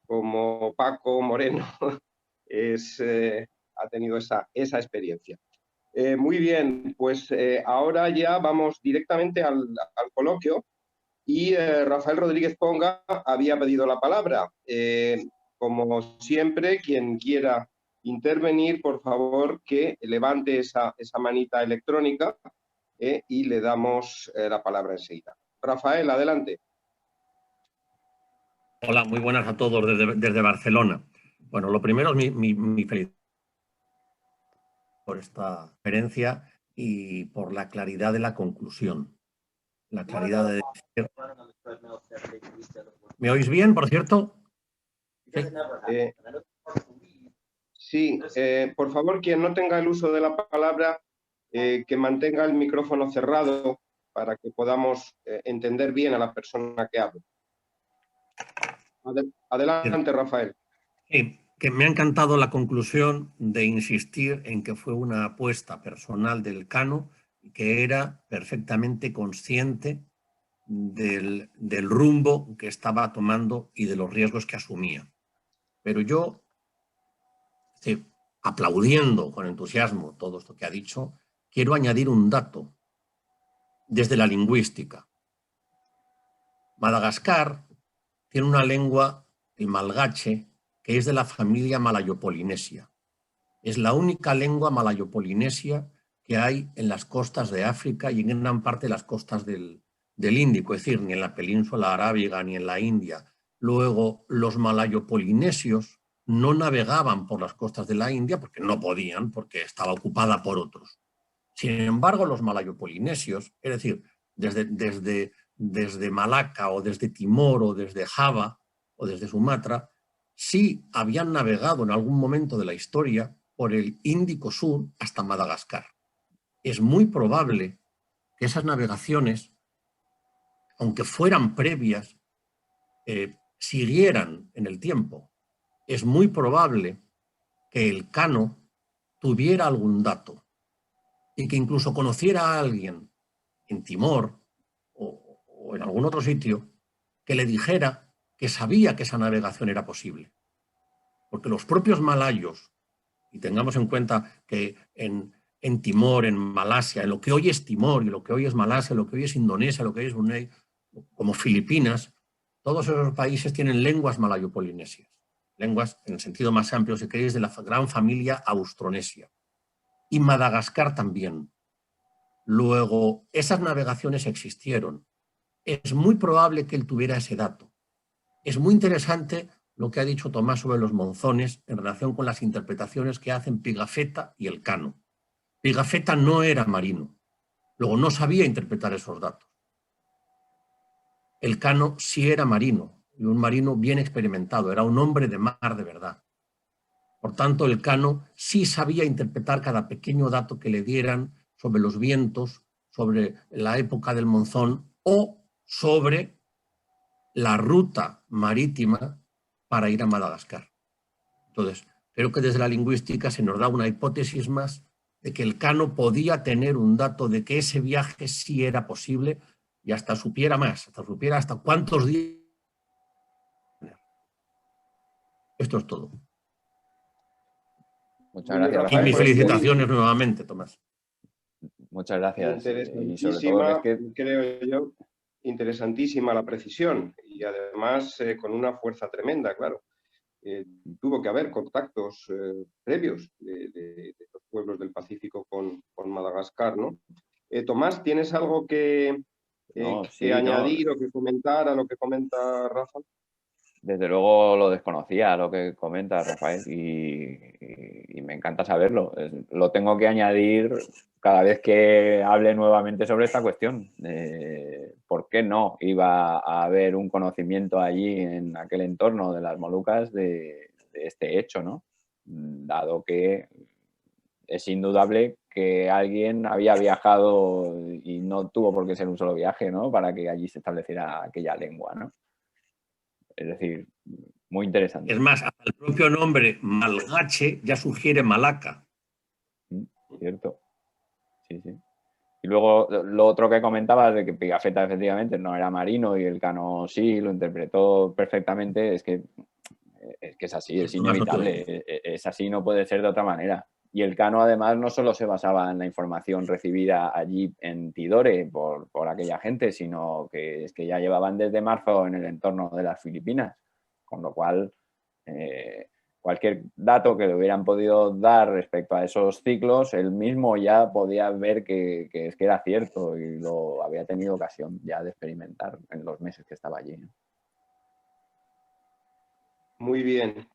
Como Paco Moreno ha tenido esa experiencia. Muy bien, pues ahora ya vamos directamente al coloquio. Y Rafael Rodríguez Ponga había pedido la palabra. Como siempre, quien quiera intervenir, por favor, que levante esa manita electrónica y le damos la palabra enseguida. Rafael, adelante. Hola, muy buenas a todos desde Barcelona. Bueno, lo primero es mi felicidad por esta conferencia y por la claridad de la conclusión. La claridad de decir... ¿Me oís bien, por cierto? Sí, por favor, quien no tenga el uso de la palabra, que mantenga el micrófono cerrado para que podamos entender bien a la persona que habla. Adelante, Rafael. Sí, que me ha encantado la conclusión de insistir en que fue una apuesta personal del Cano y que era perfectamente consciente del rumbo que estaba tomando y de los riesgos que asumía. Pero yo, sí, aplaudiendo con entusiasmo todo esto que ha dicho, quiero añadir un dato desde la lingüística. Madagascar tiene una lengua, el malgache, que es de la familia malayo-polinesia. Es la única lengua malayo-polinesia que hay en las costas de África y en gran parte de las costas del Índico, es decir, ni en la península arábiga ni en la India. Luego, los malayo-polinesios no navegaban por las costas de la India porque no podían, porque estaba ocupada por otros. Sin embargo, los malayo-polinesios, es decir, desde Malaca o desde Timor o desde Java o desde Sumatra, sí habían navegado en algún momento de la historia por el Índico Sur hasta Madagascar. Es muy probable que esas navegaciones, aunque fueran previas, siguieran en el tiempo. Es muy probable que el Cano tuviera algún dato y que incluso conociera a alguien en Timor o en algún otro sitio que le dijera que sabía que esa navegación era posible. Porque los propios malayos, y tengamos en cuenta que en Timor, en Malasia, en lo que hoy es Timor y lo que hoy es Malasia, lo que hoy es Indonesia, lo que hoy es Brunei, como Filipinas, todos esos países tienen lenguas malayo-polinesias. Lenguas, en el sentido más amplio, si queréis, de la gran familia austronesia. Y Madagascar también. Luego, esas navegaciones existieron. Es muy probable que él tuviera ese dato. Es muy interesante lo que ha dicho Tomás sobre los monzones en relación con las interpretaciones que hacen Pigafetta y el Cano. Pigafetta no era marino, luego no sabía interpretar esos datos. El Cano sí era marino, y un marino bien experimentado, era un hombre de mar de verdad. Por tanto, el Cano sí sabía interpretar cada pequeño dato que le dieran sobre los vientos, sobre la época del monzón o sobre la ruta marítima para ir a Madagascar. Entonces, creo que desde la lingüística se nos da una hipótesis más de que el Cano podía tener un dato de que ese viaje sí era posible y hasta supiera más, hasta cuántos días. Esto es todo. Muchas gracias, Y Rafael. mis felicitaciones nuevamente, Tomás. Muchas gracias. Y sobre Interesantísima, todo es que... creo yo, interesantísima la precisión y además con una fuerza tremenda, claro. tuvo que haber contactos previos de los pueblos del Pacífico con Madagascar, ¿no? Tomás, ¿tienes algo que añadir o que comentar a lo que comenta Rafa? Desde luego lo desconocía, lo que comenta Rafael, y me encanta saberlo. Lo tengo que añadir cada vez que hable nuevamente sobre esta cuestión. ¿Por qué no iba a haber un conocimiento allí en aquel entorno de las Molucas de este hecho, ¿no? Dado que es indudable que alguien había viajado y no tuvo por qué ser un solo viaje, ¿no? Para que allí se estableciera aquella lengua, ¿no? Es decir, muy interesante. Es más, hasta el propio nombre Malgache ya sugiere Malaca. Cierto. Sí, sí. Y luego lo otro que comentabas de que Pigafetta efectivamente no era marino y el Cano sí, lo interpretó perfectamente, es que es así, es inevitable. Es así, no puede ser de otra manera. Y el Cano además no solo se basaba en la información recibida allí en Tidore por aquella gente, sino que es que ya llevaban desde marzo en el entorno de las Filipinas, con lo cual cualquier dato que le hubieran podido dar respecto a esos ciclos, él mismo ya podía ver que era cierto y lo había tenido ocasión ya de experimentar en los meses que estaba allí. Muy bien.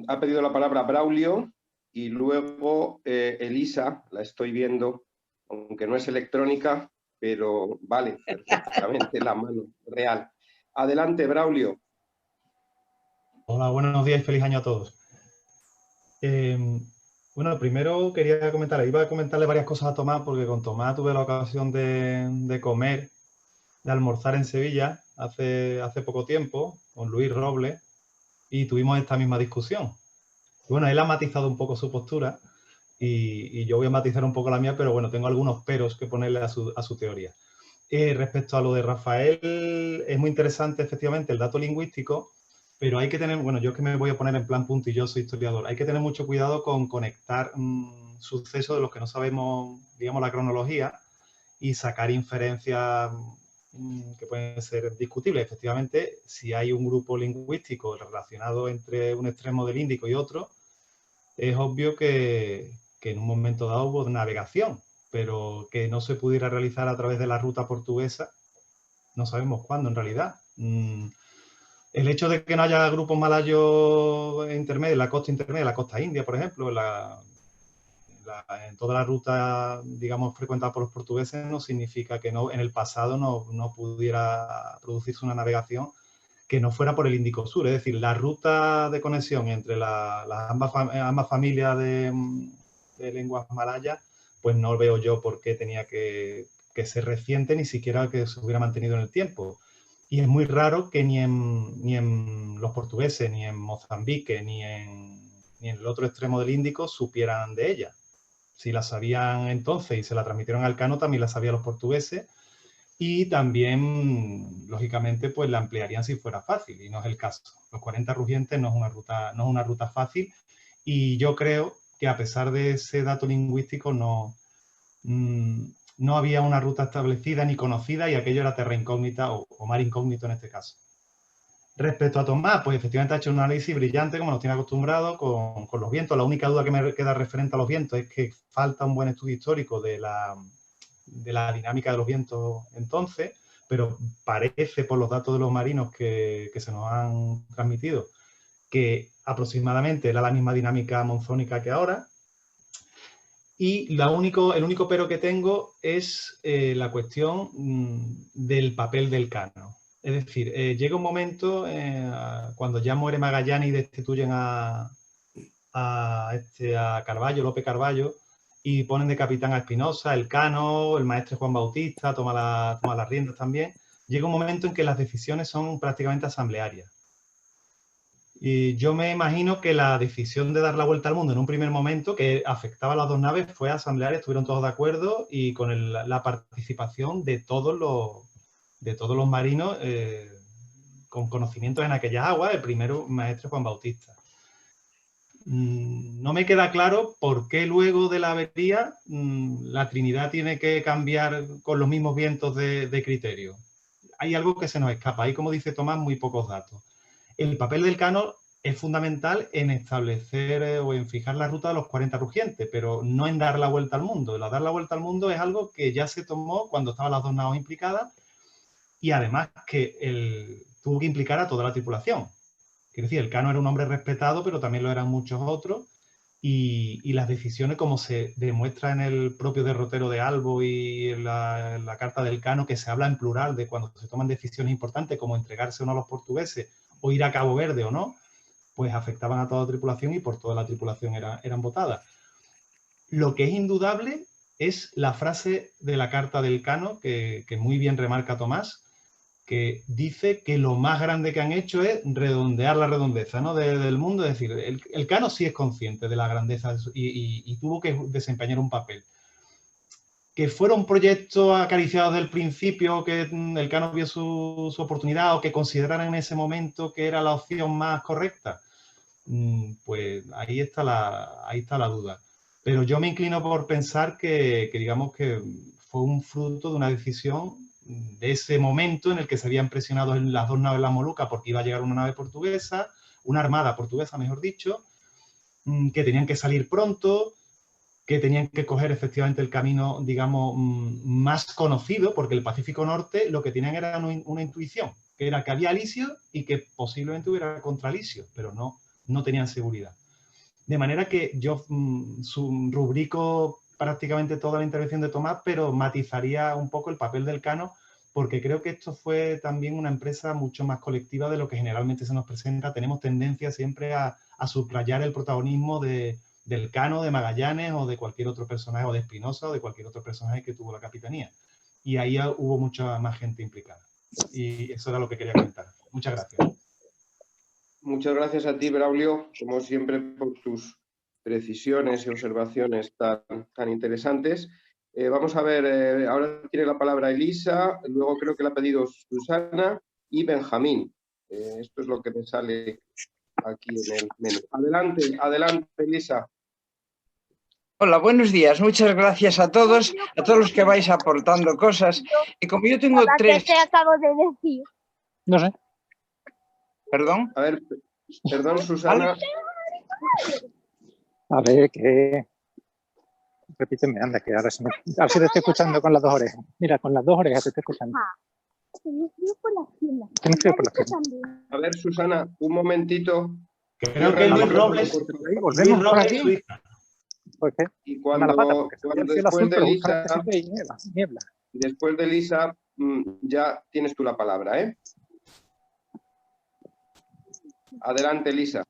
Ha pedido la palabra Braulio. Y luego Elisa, la estoy viendo, aunque no es electrónica, pero vale perfectamente la mano real. Adelante, Braulio. Hola, buenos días y feliz año a todos. Bueno, primero iba a comentarle varias cosas a Tomás, porque con Tomás tuve la ocasión de comer, de almorzar en Sevilla hace poco tiempo, con Luis Robles, y tuvimos esta misma discusión. Bueno, él ha matizado un poco su postura y yo voy a matizar un poco la mía, pero bueno, tengo algunos peros que ponerle a su teoría. Respecto a lo de Rafael, es muy interesante efectivamente el dato lingüístico, pero hay que tener, bueno, yo es que me voy a poner en plan puntilloso historiador, hay que tener mucho cuidado con conectar sucesos de los que no sabemos, digamos, la cronología y sacar inferencias que pueden ser discutibles. Efectivamente, si hay un grupo lingüístico relacionado entre un extremo del Índico y otro, es obvio que en un momento dado hubo navegación, pero que no se pudiera realizar a través de la ruta portuguesa, no sabemos cuándo en realidad. El hecho de que no haya grupos malayos intermedios, la costa intermedia, la costa india, por ejemplo, en toda la ruta, digamos, frecuentada por los portugueses, no significa que en el pasado no pudiera producirse una navegación que no fuera por el Índico Sur. Es decir, la ruta de conexión entre ambas familias de lenguas malayas, pues no veo yo por qué tenía que ser reciente, ni siquiera que se hubiera mantenido en el tiempo. Y es muy raro que ni en los portugueses, ni en Mozambique, ni en el otro extremo del Índico supieran de ella. Si la sabían entonces y se la transmitieron al Cano, también la sabían los portugueses. Y también, lógicamente, pues la ampliarían si fuera fácil, y no es el caso. Los 40 rugientes no es una ruta fácil, y yo creo que a pesar de ese dato lingüístico no había una ruta establecida ni conocida, y aquello era terra incógnita o mar incógnito en este caso. Respecto a Tomás, pues efectivamente ha hecho un análisis brillante, como nos tiene acostumbrado, con los vientos. La única duda que me queda referente a los vientos es que falta un buen estudio histórico de la dinámica de los vientos entonces, pero parece, por los datos de los marinos que se nos han transmitido, que aproximadamente era la misma dinámica monzónica que ahora. Y el único pero que tengo es la cuestión del papel del Cano. Es decir, llega un momento cuando ya muere Magallanes y destituyen a Carballo, Lope Carballo, y ponen de capitán a Espinosa, el Cano, el maestre Juan Bautista, toma las riendas también. Llega un momento en que las decisiones son prácticamente asamblearias. Y yo me imagino que la decisión de dar la vuelta al mundo en un primer momento, que afectaba a las dos naves, fue asamblearia, estuvieron todos de acuerdo y con la participación de todos los marinos con conocimientos en aquellas aguas, el primero maestre Juan Bautista. No me queda claro por qué luego de la avería la Trinidad tiene que cambiar con los mismos vientos de criterio. Hay algo que se nos escapa. Hay, como dice Tomás, muy pocos datos. El papel del Cano es fundamental en establecer o en fijar la ruta de los 40 rugientes, pero no en dar la vuelta al mundo. Dar la vuelta al mundo es algo que ya se tomó cuando estaban las dos naves implicadas y además que tuvo que implicar a toda la tripulación. Quiero decir, el Cano era un hombre respetado, pero también lo eran muchos otros. Y las decisiones, como se demuestra en el propio derrotero de Albo y en la carta del Cano, que se habla en plural de cuando se toman decisiones importantes, como entregarse o no a los portugueses, o ir a Cabo Verde o no, pues afectaban a toda la tripulación y por toda la tripulación eran votadas. Lo que es indudable es la frase de la carta del Cano, que muy bien remarca Tomás, que dice que lo más grande que han hecho es redondear la redondeza, ¿no? del mundo. Es decir, el Cano sí es consciente de la grandeza y tuvo que desempeñar un papel. Que fuera un proyecto acariciado desde el principio, que el Cano vio su oportunidad o que consideraran en ese momento que era la opción más correcta, pues ahí está la duda. Pero yo me inclino por pensar que digamos que fue un fruto de una decisión de ese momento en el que se habían presionado en las dos naves La Molucca porque iba a llegar una nave portuguesa, una armada portuguesa, mejor dicho, que tenían que salir pronto, que tenían que coger efectivamente el camino, digamos, más conocido, porque el Pacífico Norte lo que tenían era una intuición, que era que había alisios y que posiblemente hubiera contralisios, pero no tenían seguridad. De manera que yo rubrico prácticamente toda la intervención de Tomás, pero matizaría un poco el papel del Cano, porque creo que esto fue también una empresa mucho más colectiva de lo que generalmente se nos presenta. Tenemos tendencia siempre a subrayar el protagonismo del Cano, de Magallanes o de cualquier otro personaje, o de Espinosa o de cualquier otro personaje que tuvo la capitanía. Y ahí hubo mucha más gente implicada. Y eso era lo que quería comentar. Muchas gracias. Muchas gracias a ti, Braulio, como siempre, por tus precisiones y observaciones tan interesantes. Vamos a ver, ahora tiene la palabra Elisa, luego creo que la ha pedido Susana y Benjamín. Esto es lo que me sale aquí en el menú. Adelante, Elisa. Hola, buenos días. Muchas gracias a todos los que vais aportando cosas. Y como yo tengo tres... ¿Qué te acabo de decir? No sé. ¿Perdón? A ver, perdón, Susana. A ver, que... Repíteme, anda, que ahora sí te estoy escuchando con las dos orejas. Mira, con las dos orejas te estoy escuchando. Tengo frío por las piernas. Tienes frío por las piernas. A ver, Susana, un momentito. Creo que Luis Robles... Volvemos por aquí. ¿Por qué? Y cuando después de Elisa... Niebla. Después de Elisa, ya tienes tú la palabra, ¿eh? Adelante, Elisa.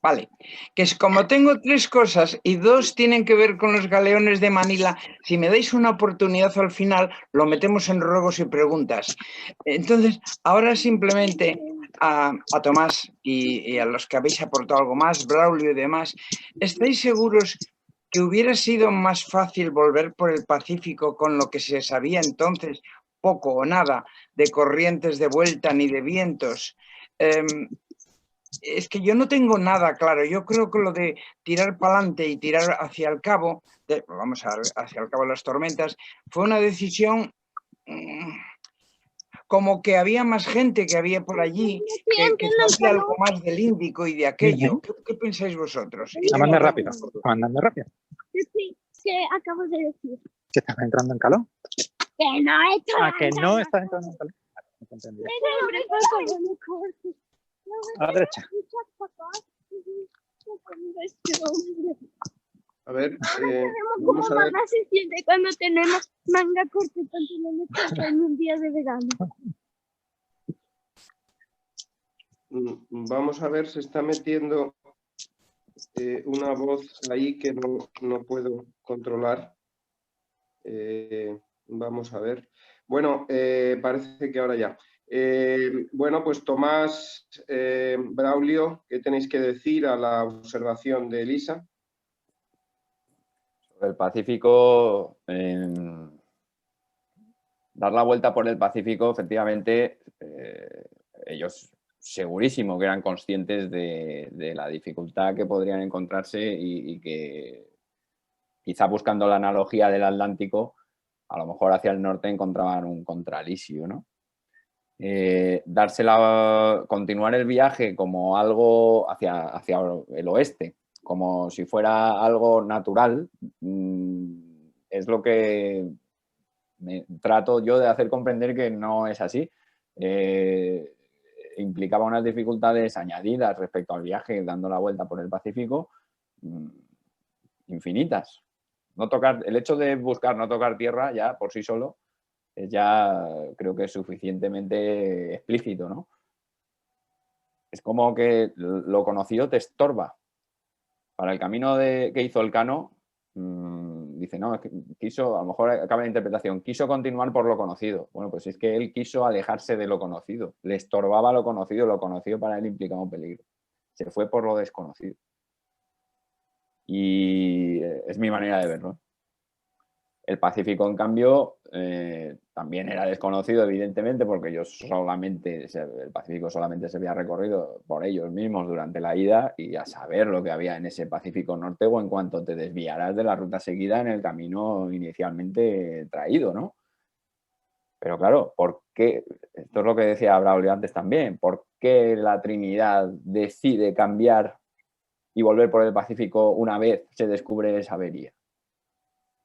Vale, que es como tengo tres cosas y dos tienen que ver con los galeones de Manila, si me dais una oportunidad al final, lo metemos en ruegos y preguntas. Entonces, ahora simplemente a Tomás y a los que habéis aportado algo más, Braulio y demás, ¿estáis seguros que hubiera sido más fácil volver por el Pacífico con lo que se sabía entonces, poco o nada, de corrientes de vuelta ni de vientos? Es que yo no tengo nada claro. Yo creo que lo de tirar para adelante y tirar hacia el cabo, hacia el cabo de las tormentas, fue una decisión como que había más gente que había por allí, que sabía algo más del Índico y de aquello. ¿Qué pensáis vosotros? Andando rápido. Andando rápido. Sí, ¿qué acabo de decir? ¿Que estás entrando en calor? Que no estoy. Que no estás entrando en calor. No te entendí. A la derecha. A ver, vamos a ver. ¿Cómo se siente cuando tenemos manga corta y pantalones cortos en un día de verano? Vamos a ver, se está metiendo una voz ahí que no puedo controlar. Vamos a ver. Bueno, parece que ahora ya. Bueno, pues Tomás, Braulio, ¿qué tenéis que decir a la observación de Elisa? Sobre el Pacífico, dar la vuelta por el Pacífico, efectivamente, ellos segurísimo que eran conscientes de la dificultad que podrían encontrarse y que quizá buscando la analogía del Atlántico, a lo mejor hacia el norte encontraban un contralisio, ¿no? continuar el viaje como algo hacia el oeste, como si fuera algo natural, es lo que trato yo de hacer comprender que no es así. Implicaba unas dificultades añadidas respecto al viaje dando la vuelta por el Pacífico, infinitas. El hecho de buscar no tocar tierra ya por sí solo ya creo que es suficientemente explícito, ¿no? Es como que lo conocido te estorba. Para el camino que hizo Elcano, dice, no, es que quiso, a lo mejor acaba la interpretación, quiso continuar por lo conocido. Bueno, pues es que él quiso alejarse de lo conocido, le estorbaba lo conocido para él implicaba un peligro. Se fue por lo desconocido. Y es mi manera de verlo. El Pacífico, en cambio, también era desconocido, evidentemente, porque el Pacífico solamente se había recorrido por ellos mismos durante la ida y a saber lo que había en ese Pacífico Norte o en cuanto te desviaras de la ruta seguida en el camino inicialmente traído, ¿no? Pero claro, ¿por qué? Esto es lo que decía Braulio antes también. ¿Por qué la Trinidad decide cambiar y volver por el Pacífico una vez se descubre esa avería?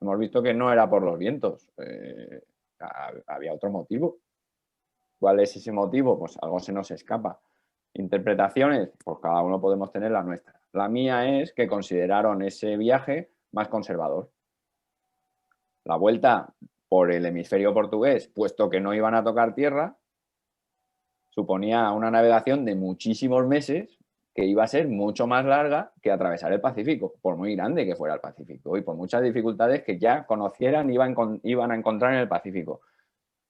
Hemos visto que no era por los vientos, había otro motivo. ¿Cuál es ese motivo? Pues algo se nos escapa. Interpretaciones, pues cada uno podemos tener la nuestra. La mía es que consideraron ese viaje más conservador. La vuelta por el hemisferio portugués, puesto que no iban a tocar tierra, suponía una navegación de muchísimos meses que iba a ser mucho más larga que atravesar el Pacífico, por muy grande que fuera el Pacífico y por muchas dificultades que ya conocieran iban a encontrar en el Pacífico.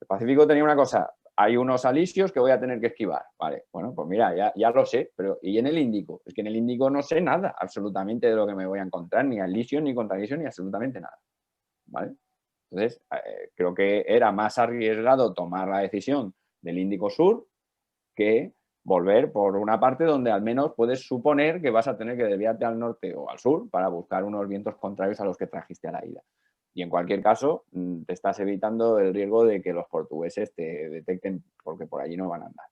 El Pacífico tenía una cosa, hay unos alisios que voy a tener que esquivar. Vale, bueno, pues mira, ya lo sé, pero ¿y en el Índico? Es que en el Índico no sé nada absolutamente de lo que me voy a encontrar, ni alisios, ni contralisios, ni absolutamente nada. ¿Vale? Entonces, creo que era más arriesgado tomar la decisión del Índico Sur que volver por una parte donde al menos puedes suponer que vas a tener que desviarte al norte o al sur para buscar unos vientos contrarios a los que trajiste a la ida. Y en cualquier caso, te estás evitando el riesgo de que los portugueses te detecten porque por allí no van a andar.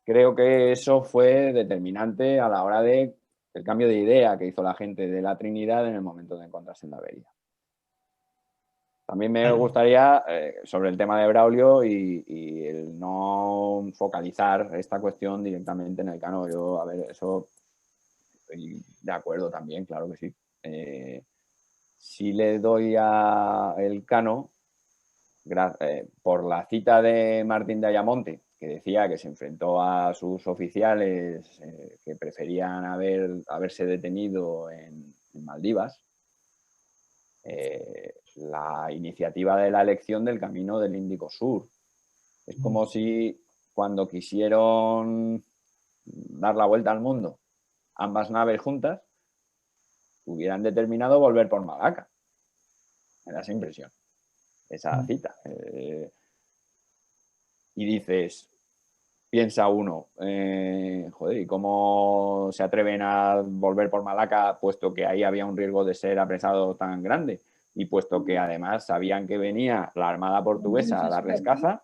Creo que eso fue determinante a la hora del cambio de idea que hizo la gente de la Trinidad en el momento de encontrarse en la avería. También me gustaría, sobre el tema de Braulio y el no focalizar esta cuestión directamente en Elcano. Yo, a ver, eso estoy de acuerdo también, claro que sí. Sí le doy a Elcano, por la cita de Martín de Ayamonte, que decía que se enfrentó a sus oficiales que preferían haberse detenido en Maldivas, la iniciativa de la elección del camino del Índico Sur. Es como si cuando quisieron dar la vuelta al mundo, ambas naves juntas, hubieran determinado volver por Malaca. Me da esa impresión, esa cita. Y dices, piensa uno, joder, ¿y cómo se atreven a volver por Malaca puesto que ahí había un riesgo de ser apresado tan grande? Y puesto que además sabían que venía la Armada Portuguesa a darles caza,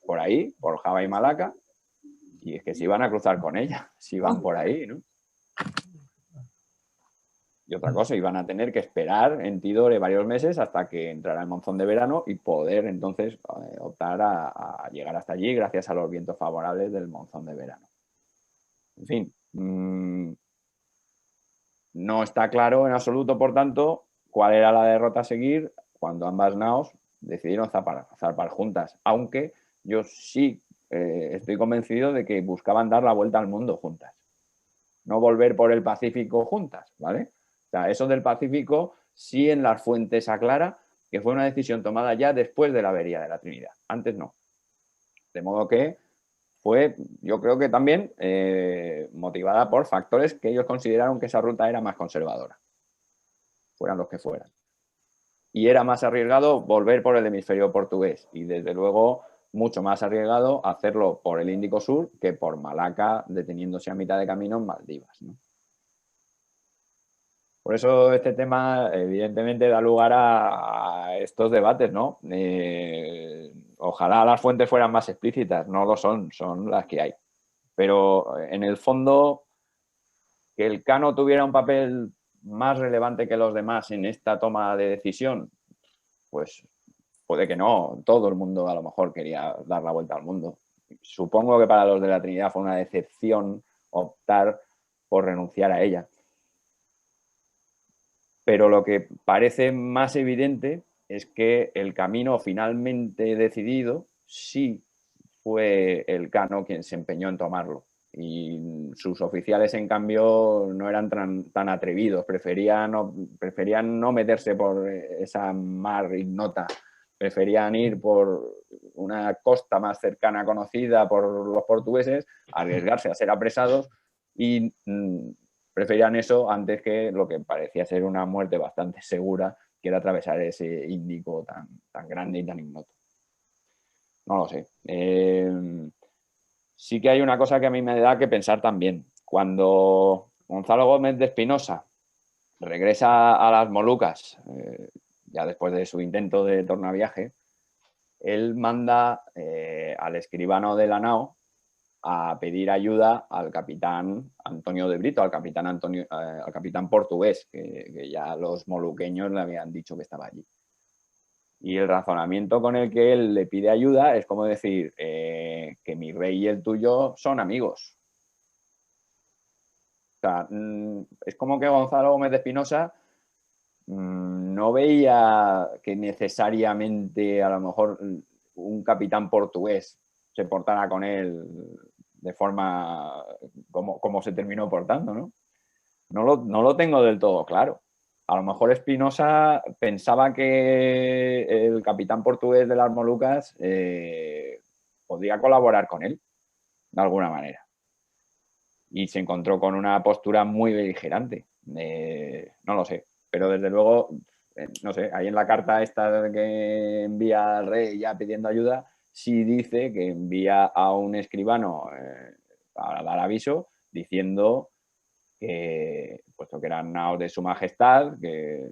por ahí, por Java y Malaca, y es que se iban a cruzar con ella, si van por ahí, ¿no? Y otra cosa, iban a tener que esperar en Tidore varios meses hasta que entrara el monzón de verano y poder entonces optar a llegar hasta allí gracias a los vientos favorables del monzón de verano. En fin, no está claro en absoluto, por tanto, cuál era la derrota a seguir cuando ambas naos decidieron zarpar juntas, aunque yo sí estoy convencido de que buscaban dar la vuelta al mundo juntas, no volver por el Pacífico juntas, ¿vale? O sea, eso del Pacífico sí en las fuentes aclara que fue una decisión tomada ya después de la avería de la Trinidad, antes no. De modo que fue, yo creo que también motivada por factores que ellos consideraron que esa ruta era más conservadora, fueran los que fueran. Y era más arriesgado volver por el hemisferio portugués y desde luego mucho más arriesgado hacerlo por el Índico Sur que por Malaca, deteniéndose a mitad de camino en Maldivas, ¿no? Por eso este tema evidentemente da lugar a estos debates, ¿no? ojalá las fuentes fueran más explícitas, no lo son, son las que hay. Pero en el fondo, que el Cano tuviera un papel más relevante que los demás en esta toma de decisión, pues puede que no. Todo el mundo a lo mejor quería dar la vuelta al mundo. Supongo que para los de la Trinidad fue una decepción optar por renunciar a ella. Pero lo que parece más evidente es que el camino finalmente decidido sí fue el Cano quien se empeñó en tomarlo. Y sus oficiales, en cambio, no eran tan atrevidos, preferían no meterse por esa mar ignota, preferían ir por una costa más cercana conocida por los portugueses, arriesgarse a ser apresados y preferían eso antes que lo que parecía ser una muerte bastante segura, que era atravesar ese Índico tan grande y tan ignoto. No lo sé. Sí que hay una cosa que a mí me da que pensar también. Cuando Gonzalo Gómez de Espinosa regresa a las Molucas, ya después de su intento de tornaviaje, él manda al escribano de la nao a pedir ayuda al capitán Antonio de Brito, al capitán portugués, que ya los moluqueños le habían dicho que estaba allí. Y el razonamiento con el que él le pide ayuda es como decir que mi rey y el tuyo son amigos. O sea, es como que Gonzalo Gómez de Espinosa no veía que necesariamente a lo mejor un capitán portugués se portara con él de forma como se terminó portando, ¿no? No lo tengo del todo claro. A lo mejor Espinosa pensaba que el capitán portugués de las Molucas podría colaborar con él, de alguna manera. Y se encontró con una postura muy beligerante. No lo sé, pero desde luego, no sé, ahí en la carta esta que envía al rey ya pidiendo ayuda, sí dice que envía a un escribano para dar aviso diciendo que, puesto que eran naos de su majestad, que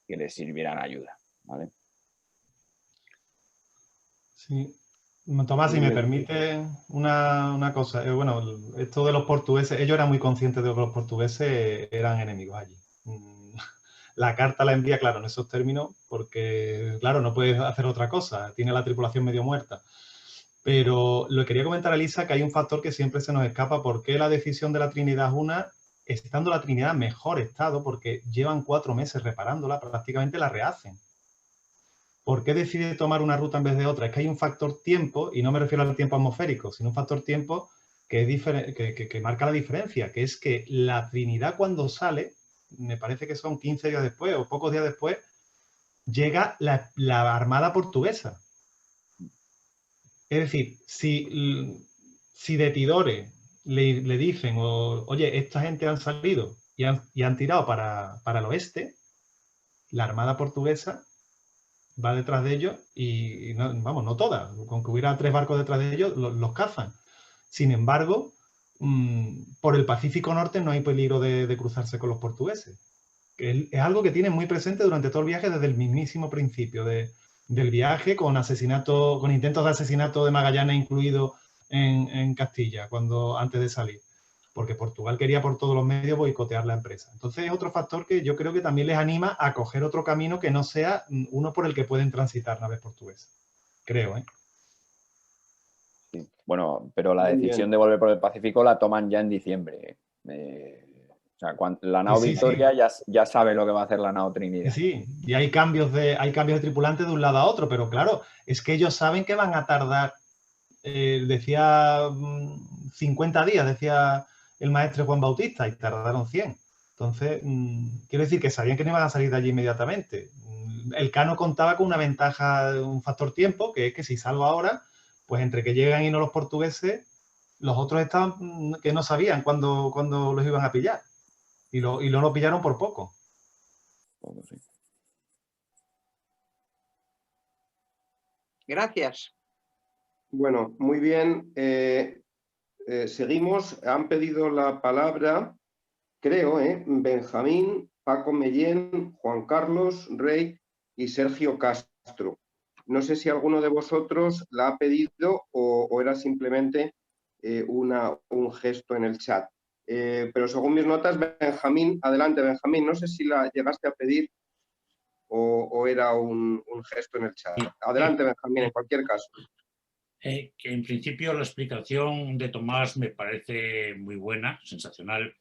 les sirvieran ayuda, ¿vale? Sí. Tomás, si me permite una cosa. Bueno, esto de los portugueses, ellos eran muy conscientes de que los portugueses eran enemigos allí. La carta la envía, claro, en esos términos, porque, claro, no puedes hacer otra cosa. Tiene la tripulación medio muerta. Pero le quería comentar a Elisa que hay un factor que siempre se nos escapa. ¿Por qué la decisión de la Trinidad una, estando la Trinidad en mejor estado, porque llevan 4 meses reparándola, prácticamente la rehacen? ¿Por qué decide tomar una ruta en vez de otra? Es que hay un factor tiempo, y no me refiero al tiempo atmosférico, sino un factor tiempo que marca la diferencia, que es que la Trinidad cuando sale, me parece que son 15 días después o pocos días después, llega la Armada portuguesa. Es decir, si de Tidore le dicen, oye, esta gente han salido y han tirado para el oeste, la Armada portuguesa va detrás de ellos y no, vamos, no todas, con que hubiera 3 barcos detrás de ellos, los cazan. Sin embargo, por el Pacífico Norte no hay peligro de cruzarse con los portugueses. Es algo que tienen muy presente durante todo el viaje desde el mismísimo principio del viaje, con intentos de asesinato de Magallanes incluido en Castilla, antes de salir. Porque Portugal quería por todos los medios boicotear la empresa. Entonces es otro factor que yo creo que también les anima a coger otro camino que no sea uno por el que pueden transitar naves portuguesas. Creo, ¿eh? Sí. Bueno, pero la decisión de volver por el Pacífico la toman ya en diciembre. O sea, la nao Victoria ya sabe lo que va a hacer la nao Trinidad. Sí, y hay cambios de tripulantes de un lado a otro, pero claro, es que ellos saben que van a tardar, decía 50 días, decía el maestre Juan Bautista, y tardaron 100. Entonces, quiero decir que sabían que no iban a salir de allí inmediatamente. El Cano contaba con una ventaja, un factor tiempo, que es que si salgo ahora, pues entre que llegan y no los portugueses, los otros estaban que no sabían cuándo los iban a pillar. Y no lo pillaron por poco. Gracias. Bueno, muy bien. Seguimos. Han pedido la palabra, creo, Benjamín, Paco Mellén, Juan Carlos Rey y Sergio Castro. No sé si alguno de vosotros la ha pedido o era simplemente un gesto en el chat. Pero según mis notas, Benjamín, adelante Benjamín, no sé si la llegaste a pedir o era un gesto en el chat. Adelante Benjamín, en cualquier caso. Que en principio la explicación de Tomás me parece muy buena, sensacional,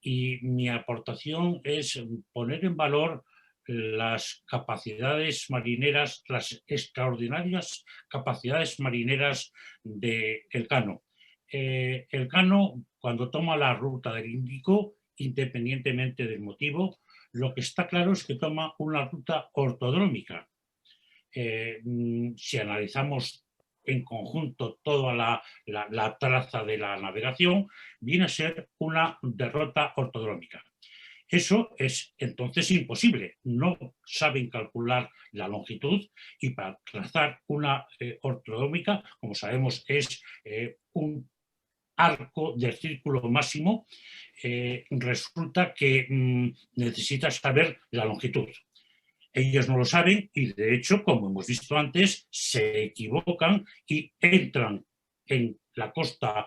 y mi aportación es poner en valor las capacidades marineras, las extraordinarias capacidades marineras de Elcano. Elcano, cuando toma la ruta del Índico, independientemente del motivo, lo que está claro es que toma una ruta ortodrómica. Si analizamos en conjunto toda la traza de la navegación, viene a ser una derrota ortodrómica. Eso es entonces imposible. No saben calcular la longitud y para trazar una ortodrómica, como sabemos, es un arco del círculo máximo, resulta que necesitas saber la longitud. Ellos no lo saben y, de hecho, como hemos visto antes, se equivocan y entran en la costa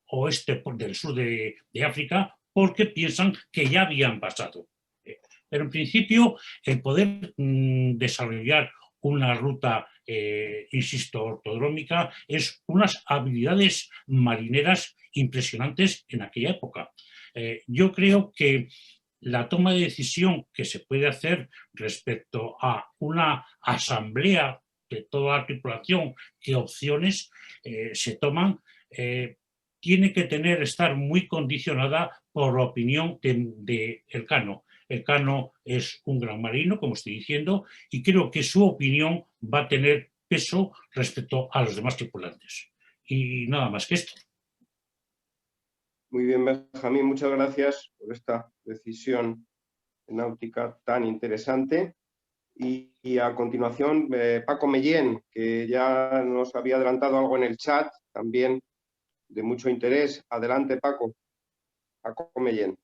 oeste del sur de África porque piensan que ya habían pasado. Pero, en principio, el poder desarrollar una ruta, insisto, ortodrómica, es unas habilidades marineras impresionantes en aquella época. Yo creo que la toma de decisión que se puede hacer respecto a una asamblea de toda la tripulación, qué opciones se toman, tiene que estar muy condicionada por la opinión de Elcano. Elcano es un gran marino, como estoy diciendo, y creo que su opinión va a tener peso respecto a los demás tripulantes. Y nada más que esto. Muy bien, Benjamín, muchas gracias por esta decisión náutica tan interesante. Y a continuación, Paco Mellén, que ya nos había adelantado algo en el chat, también de mucho interés. Adelante, Paco. Paco Mellén.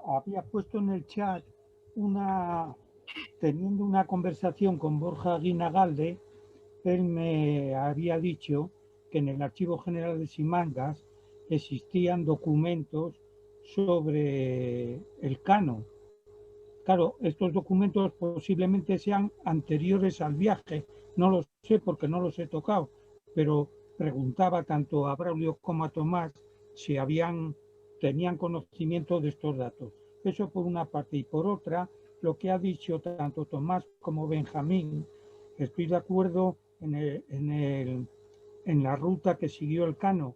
Había puesto en el chat teniendo una conversación con Borja Guinagalde, él me había dicho que en el Archivo General de Simancas existían documentos sobre Elcano. Claro, estos documentos posiblemente sean anteriores al viaje, no lo sé porque no los he tocado, pero preguntaba tanto a Braulio como a Tomás si tenían conocimiento de estos datos. Eso por una parte. Y por otra, lo que ha dicho tanto Tomás como Benjamín, estoy de acuerdo en la ruta que siguió Elcano.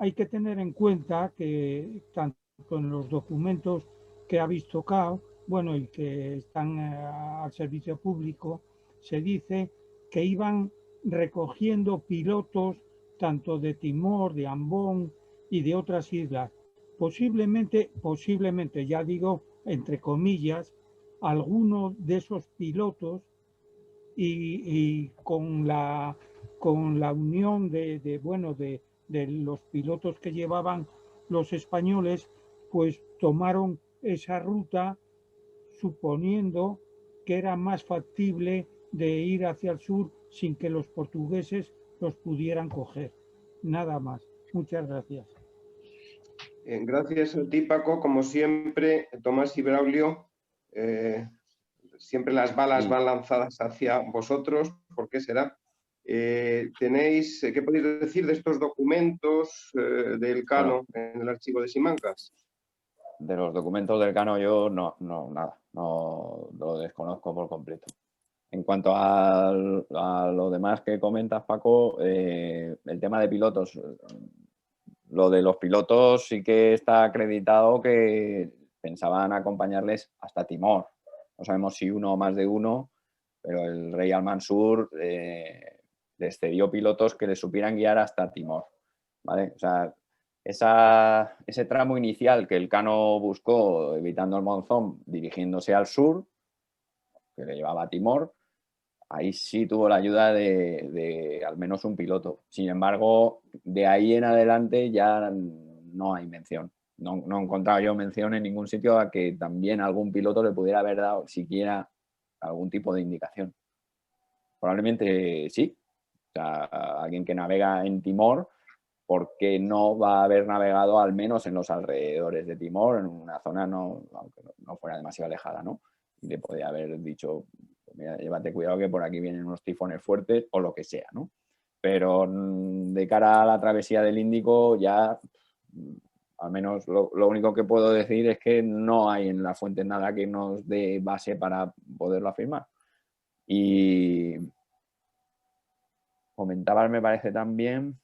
Hay que tener en cuenta que tanto en los documentos que habéis tocado, y que están al servicio público, se dice que iban recogiendo pilotos tanto de Timor, de Ambón y de otras islas. Posiblemente, ya digo, entre comillas, algunos de esos pilotos y con la unión de los pilotos que llevaban los españoles, pues tomaron esa ruta suponiendo que era más factible de ir hacia el sur sin que los portugueses los pudieran coger. Nada más. Muchas gracias. Gracias a ti, Paco. Como siempre, Tomás y Braulio, siempre las balas van lanzadas hacia vosotros. ¿Por qué será? ¿Qué podéis decir de estos documentos del Elcano en el archivo de Simancas? De los documentos del Elcano yo nada, no lo desconozco por completo. En cuanto a lo demás que comentas, Paco, el tema de pilotos, lo de los pilotos sí que está acreditado que pensaban acompañarles hasta Timor. No sabemos si uno o más de uno, pero el rey Al-Mansur les cedió pilotos que les supieran guiar hasta Timor, ¿vale? O sea, ese tramo inicial que Elcano buscó evitando el monzón, dirigiéndose al sur, que le llevaba a Timor, ahí sí tuvo la ayuda de al menos un piloto. Sin embargo, de ahí en adelante ya no hay mención. No he encontrado yo mención en ningún sitio a que también algún piloto le pudiera haber dado siquiera algún tipo de indicación. Probablemente sí. O sea, alguien que navega en Timor, porque no va a haber navegado al menos en los alrededores de Timor, en una zona aunque no fuera demasiado alejada, ¿no? Y le podía haber dicho, mira, llévate cuidado que por aquí vienen unos tifones fuertes o lo que sea, ¿no? Pero de cara a la travesía del Índico ya, al menos lo único que puedo decir es que no hay en la fuente nada que nos dé base para poderlo afirmar. Y comentabas, me parece también...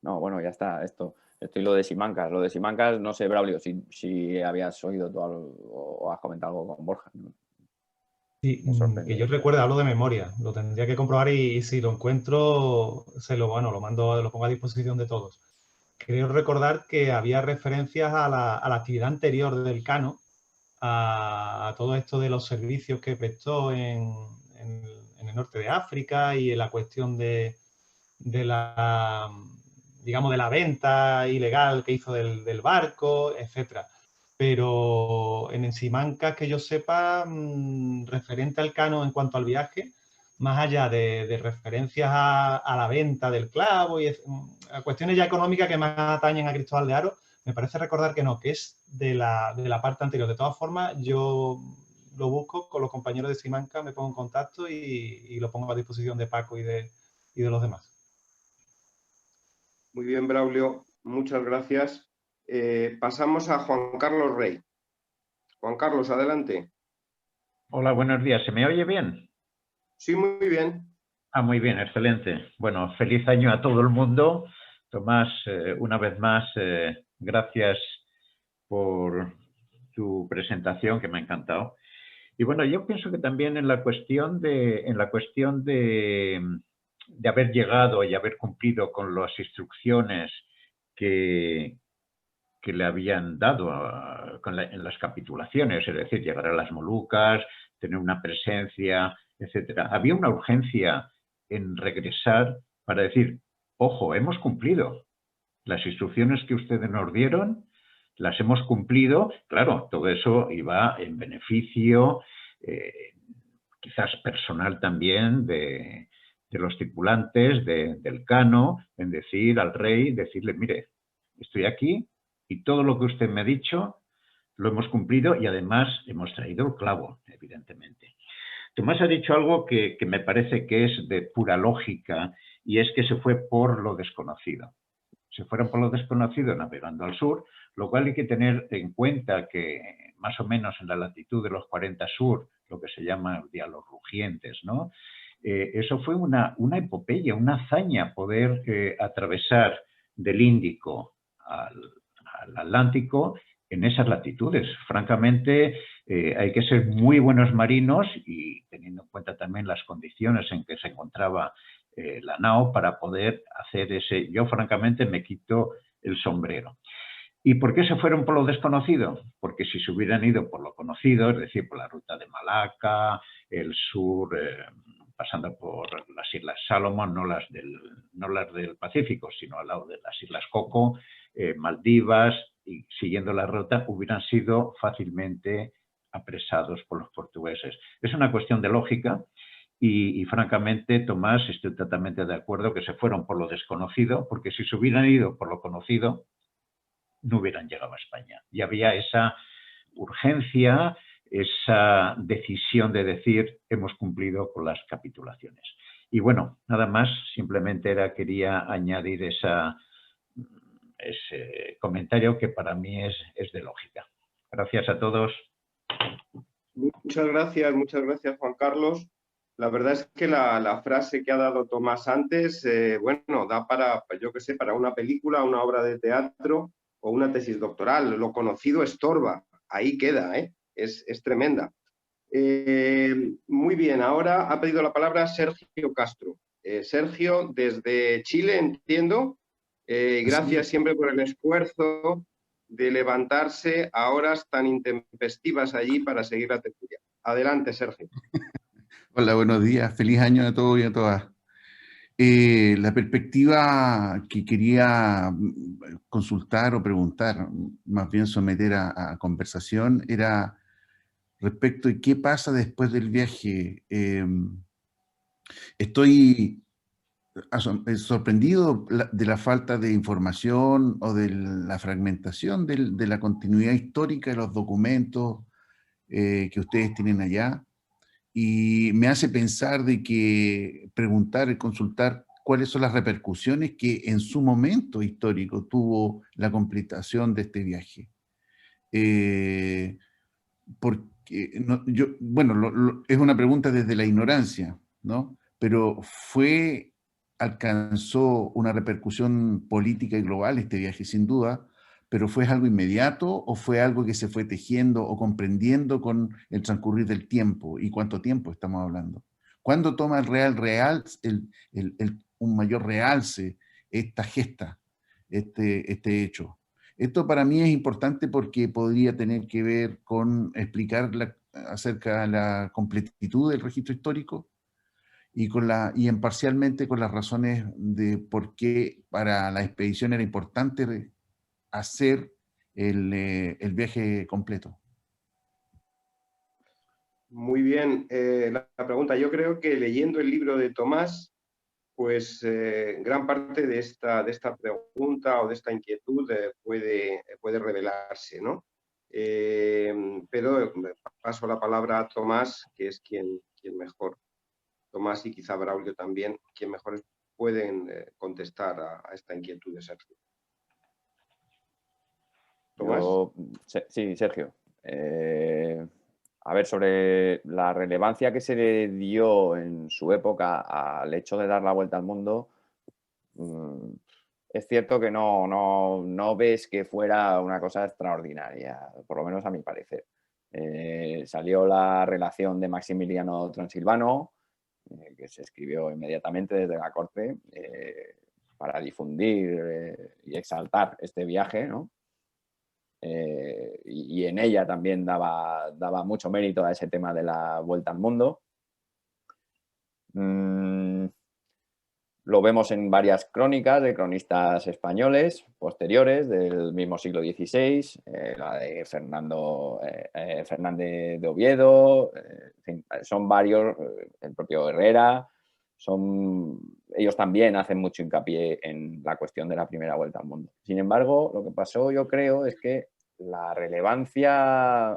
No, bueno, ya está, esto y lo de Simancas. Lo de Simancas, no sé, Braulio, si habías oído tú algo o has comentado algo con Borja, ¿no? Sí, que yo recuerde, hablo de memoria, lo tendría que comprobar y si lo encuentro, lo mando, lo pongo a disposición de todos. Creo recordar que había referencias a la actividad anterior del Cano, a todo esto de los servicios que prestó en el norte de África y en la cuestión de la, digamos, de la venta ilegal que hizo del barco, etcétera. Pero en Simancas, que yo sepa, referente al Cano en cuanto al viaje, más allá de referencias a la venta del clavo y a cuestiones ya económicas que más atañen a Cristóbal de Haro, me parece recordar que no, que es de la parte anterior. De todas formas, yo lo busco con los compañeros de Simancas, me pongo en contacto y lo pongo a disposición de Paco y de los demás. Muy bien, Braulio, muchas gracias. Pasamos a Juan Carlos Rey. Juan Carlos, adelante. Hola, buenos días. ¿Se me oye bien? Sí, muy bien. Ah, muy bien, excelente. Bueno, feliz año a todo el mundo. Tomás, una vez más, gracias por tu presentación, que me ha encantado. Y bueno, yo pienso que también en la cuestión de haber llegado y haber cumplido con las instrucciones que le habían dado en las capitulaciones, es decir, llegar a las Molucas, tener una presencia, etcétera. Había una urgencia en regresar para decir, ojo, hemos cumplido. Las instrucciones que ustedes nos dieron, las hemos cumplido. Claro, todo eso iba en beneficio, quizás personal también, de los tripulantes, del Cano, en decir al rey, decirle, mire, estoy aquí y todo lo que usted me ha dicho lo hemos cumplido y además hemos traído el clavo, evidentemente. Tomás ha dicho algo que me parece que es de pura lógica y es que se fue por lo desconocido. Se fueron por lo desconocido navegando al sur, lo cual hay que tener en cuenta que más o menos en la latitud de los 40 sur, lo que se llama el día los rugientes, ¿no? Eso fue una epopeya, una hazaña poder atravesar del Índico al Atlántico en esas latitudes. Francamente, hay que ser muy buenos marinos y teniendo en cuenta también las condiciones en que se encontraba la nao para poder hacer ese... Yo, francamente, me quito el sombrero. ¿Y por qué se fueron por lo desconocido? Porque si se hubieran ido por lo conocido, es decir, por la ruta de Malaca, el sur, pasando por las Islas Salomón, no las del Pacífico, sino al lado de las Islas Coco, Maldivas, y siguiendo la ruta, hubieran sido fácilmente apresados por los portugueses. Es una cuestión de lógica y francamente, Tomás, estoy totalmente de acuerdo que se fueron por lo desconocido, porque si se hubieran ido por lo conocido, no hubieran llegado a España. Y había esa urgencia, esa decisión de decir, hemos cumplido con las capitulaciones. Y bueno, nada más, simplemente quería añadir ese comentario que para mí es de lógica. Gracias a todos. Muchas gracias, Juan Carlos. La verdad es que la frase que ha dado Tomás antes, bueno, da para, yo qué sé, para una película, una obra de teatro o una tesis doctoral. Lo conocido estorba, ahí queda, es tremenda. Muy bien, ahora ha pedido la palabra Sergio Castro. Sergio, desde Chile, entiendo. Gracias siempre por el esfuerzo de levantarse a horas tan intempestivas allí para seguir la tertulia. Adelante, Sergio. Hola, buenos días. Feliz año a todos y a todas. La perspectiva que quería consultar o preguntar, más bien someter a conversación, era respecto de qué pasa después del viaje. Estoy sorprendido de la falta de información o de la fragmentación de la continuidad histórica de los documentos que ustedes tienen allá, y me hace pensar de que preguntar y consultar cuáles son las repercusiones que en su momento histórico tuvo la completación de este viaje. Porque bueno, es una pregunta desde la ignorancia, ¿no? Pero alcanzó una repercusión política y global este viaje, sin duda, pero ¿fue algo inmediato o fue algo que se fue tejiendo o comprendiendo con el transcurrir del tiempo? ¿Y cuánto tiempo estamos hablando? ¿Cuándo toma un mayor realce esta gesta, este hecho? Esto para mí es importante porque podría tener que ver con explicar acerca de la completitud del registro histórico y parcialmente con las razones de por qué para la expedición era importante hacer el viaje completo. Muy bien, la pregunta. Yo creo que leyendo el libro de Tomás, pues gran parte de esta pregunta o de esta inquietud puede revelarse, ¿no? Pero paso la palabra a Tomás, que es quien mejor, Tomás y quizá Braulio también, quien mejor pueden contestar a esta inquietud de Sergio. ¿Tomás? Sí, Sergio. A ver, sobre la relevancia que se le dio en su época al hecho de dar la vuelta al mundo, es cierto que no ves que fuera una cosa extraordinaria, por lo menos a mi parecer. Salió la relación de Maximiliano Transilvano, que se escribió inmediatamente desde la corte para difundir y exaltar este viaje, ¿no? Y en ella también daba mucho mérito a ese tema de la vuelta al mundo. Lo vemos en varias crónicas de cronistas españoles posteriores del mismo siglo XVI, la de Fernández de Oviedo, en fin, son varios, el propio Herrera, ellos también hacen mucho hincapié en la cuestión de la primera vuelta al mundo. Sin embargo, lo que pasó, yo creo, es que la relevancia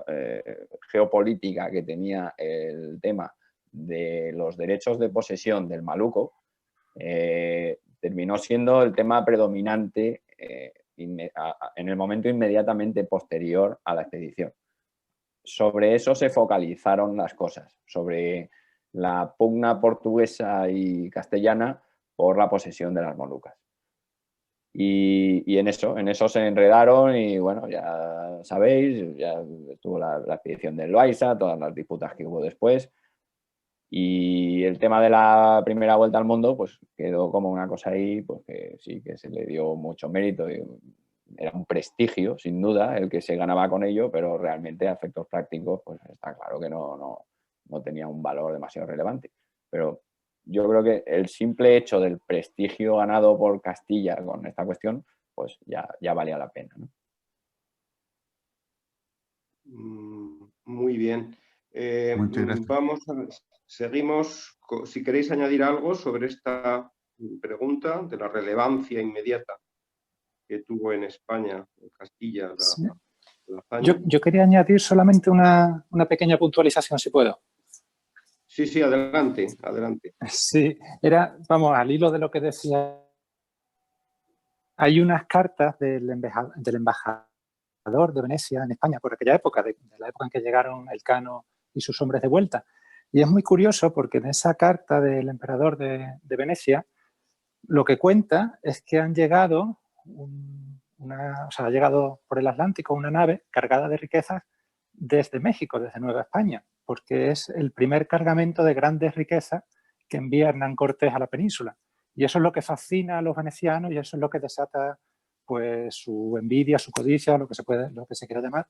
geopolítica que tenía el tema de los derechos de posesión del Maluco terminó siendo el tema predominante en el momento inmediatamente posterior a la expedición. Sobre eso se focalizaron las cosas, sobre la pugna portuguesa y castellana por la posesión de las Molucas. Y en eso se enredaron y bueno, ya sabéis, ya estuvo la expedición del Loaiza, todas las disputas que hubo después. Y el tema de la primera vuelta al mundo, pues quedó como una cosa ahí, pues que sí, que se le dio mucho mérito. Era un prestigio, sin duda, el que se ganaba con ello, pero realmente a efectos prácticos, pues está claro que no tenía un valor demasiado relevante. Pero yo creo que el simple hecho del prestigio ganado por Castilla con esta cuestión, pues ya valía la pena, ¿no? Muy bien. Muchas gracias. Seguimos. Si queréis añadir algo sobre esta pregunta de la relevancia inmediata que tuvo en España, en Castilla, la hazaña. Yo quería añadir solamente una pequeña puntualización, si puedo. Sí, adelante. Sí, vamos, al hilo de lo que decía, hay unas cartas del embajador de Venecia en España por aquella época, de la época en que llegaron Elcano y sus hombres de vuelta. Y es muy curioso porque en esa carta del emperador de Venecia, lo que cuenta es que han llegado, ha llegado por el Atlántico una nave cargada de riquezas desde México, desde Nueva España, porque es el primer cargamento de grandes riquezas que envía Hernán Cortés a la península. Y eso es lo que fascina a los venecianos y eso es lo que desata pues su envidia, su codicia, lo que se quiera llamar.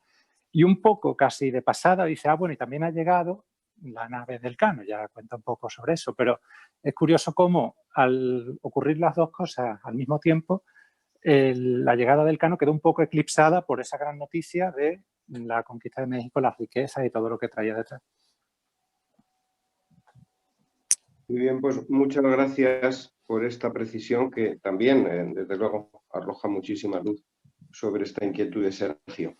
Y un poco casi de pasada dice, bueno, y también ha llegado la nave del Elcano, ya cuenta un poco sobre eso, pero es curioso cómo al ocurrir las dos cosas al mismo tiempo, la llegada del Elcano quedó un poco eclipsada por esa gran noticia de la conquista de México, las riquezas y todo lo que traía detrás. Muy bien, pues muchas gracias por esta precisión que también, desde luego, arroja muchísima luz sobre esta inquietud de Sergio.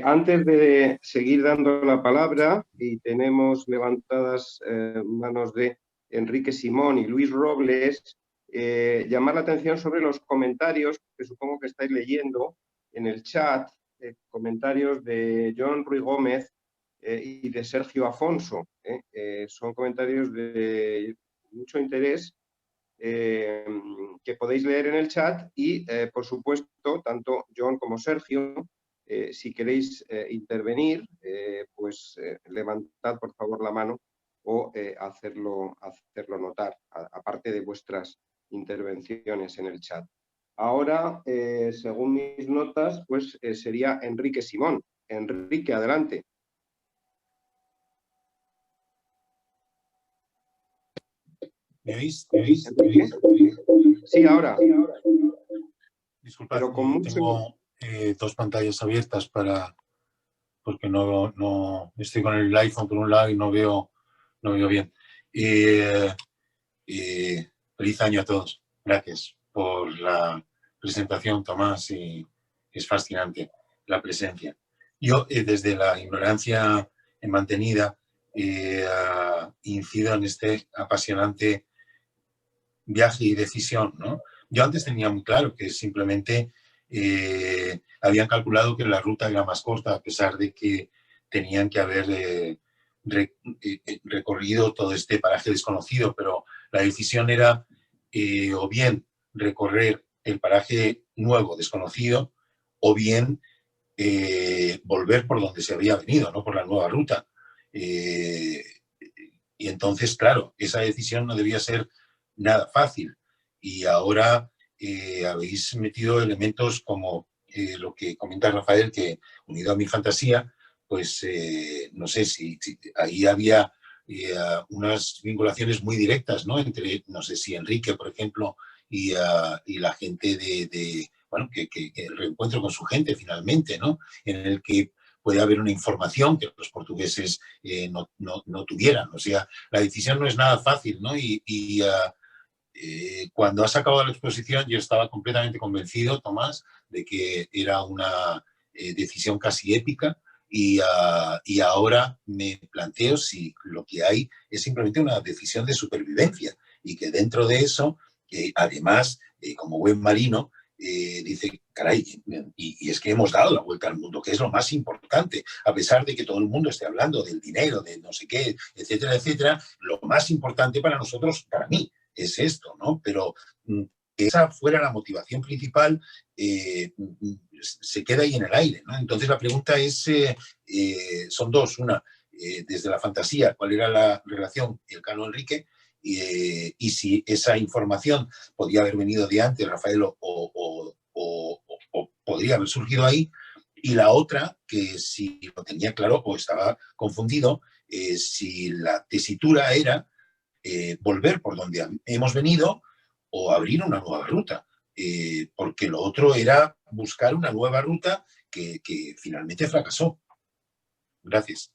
Antes de seguir dando la palabra, y tenemos levantadas manos de Enrique Simón y Luis Robles, llamar la atención sobre los comentarios que supongo que estáis leyendo en el chat, comentarios de John Ruy Gómez y de Sergio Afonso. Son comentarios de mucho interés que podéis leer en el chat y, por supuesto, tanto John como Sergio, si queréis intervenir, pues levantad por favor la mano o hacerlo notar, aparte de vuestras intervenciones en el chat. Ahora, según mis notas, pues sería Enrique Simón. Enrique, adelante. ¿Me oís? Sí, ahora. Disculpad, pero con mucho... tengo dos pantallas abiertas porque no estoy con el iPhone por un lado y no veo bien. Feliz año a todos. Gracias por la presentación, Tomás, y es fascinante la presencia. Yo, desde la ignorancia mantenida, incido en este apasionante viaje y decisión, ¿no? Yo antes tenía muy claro que simplemente habían calculado que la ruta era más corta, a pesar de que tenían que haber recorrido todo este paraje desconocido, pero la decisión era o bien recorrer el paraje nuevo, desconocido, o bien volver por donde se había venido, ¿no? Por la nueva ruta. Y entonces, claro, esa decisión no debía ser nada fácil. Y ahora habéis metido elementos como lo que comenta Rafael, que unido a mi fantasía, pues no sé si ahí había unas vinculaciones muy directas, ¿no? Entre, no sé si Enrique, por ejemplo, y la gente bueno, que el reencuentro con su gente finalmente, ¿no? En el que puede haber una información que los portugueses no tuvieran. O sea, la decisión no es nada fácil, ¿no? Cuando has acabado la exposición yo estaba completamente convencido, Tomás, de que era una decisión casi épica y ahora me planteo si lo que hay es simplemente una decisión de supervivencia y que dentro de eso, además, como buen marino, dice, caray, y es que hemos dado la vuelta al mundo, que es lo más importante, a pesar de que todo el mundo esté hablando del dinero, de no sé qué, etcétera, etcétera, lo más importante para nosotros, para mí, es esto, ¿no? Pero que esa fuera la motivación principal, se queda ahí en el aire, ¿no? Entonces la pregunta es, son dos, una, desde la fantasía, ¿cuál era la relación Elcano-Enrique? Y si esa información podía haber venido de antes, Rafael, o podría haber surgido ahí. Y la otra, que si lo tenía claro o estaba confundido, si la tesitura era volver por donde hemos venido o abrir una nueva ruta, porque lo otro era buscar una nueva ruta que finalmente fracasó. Gracias.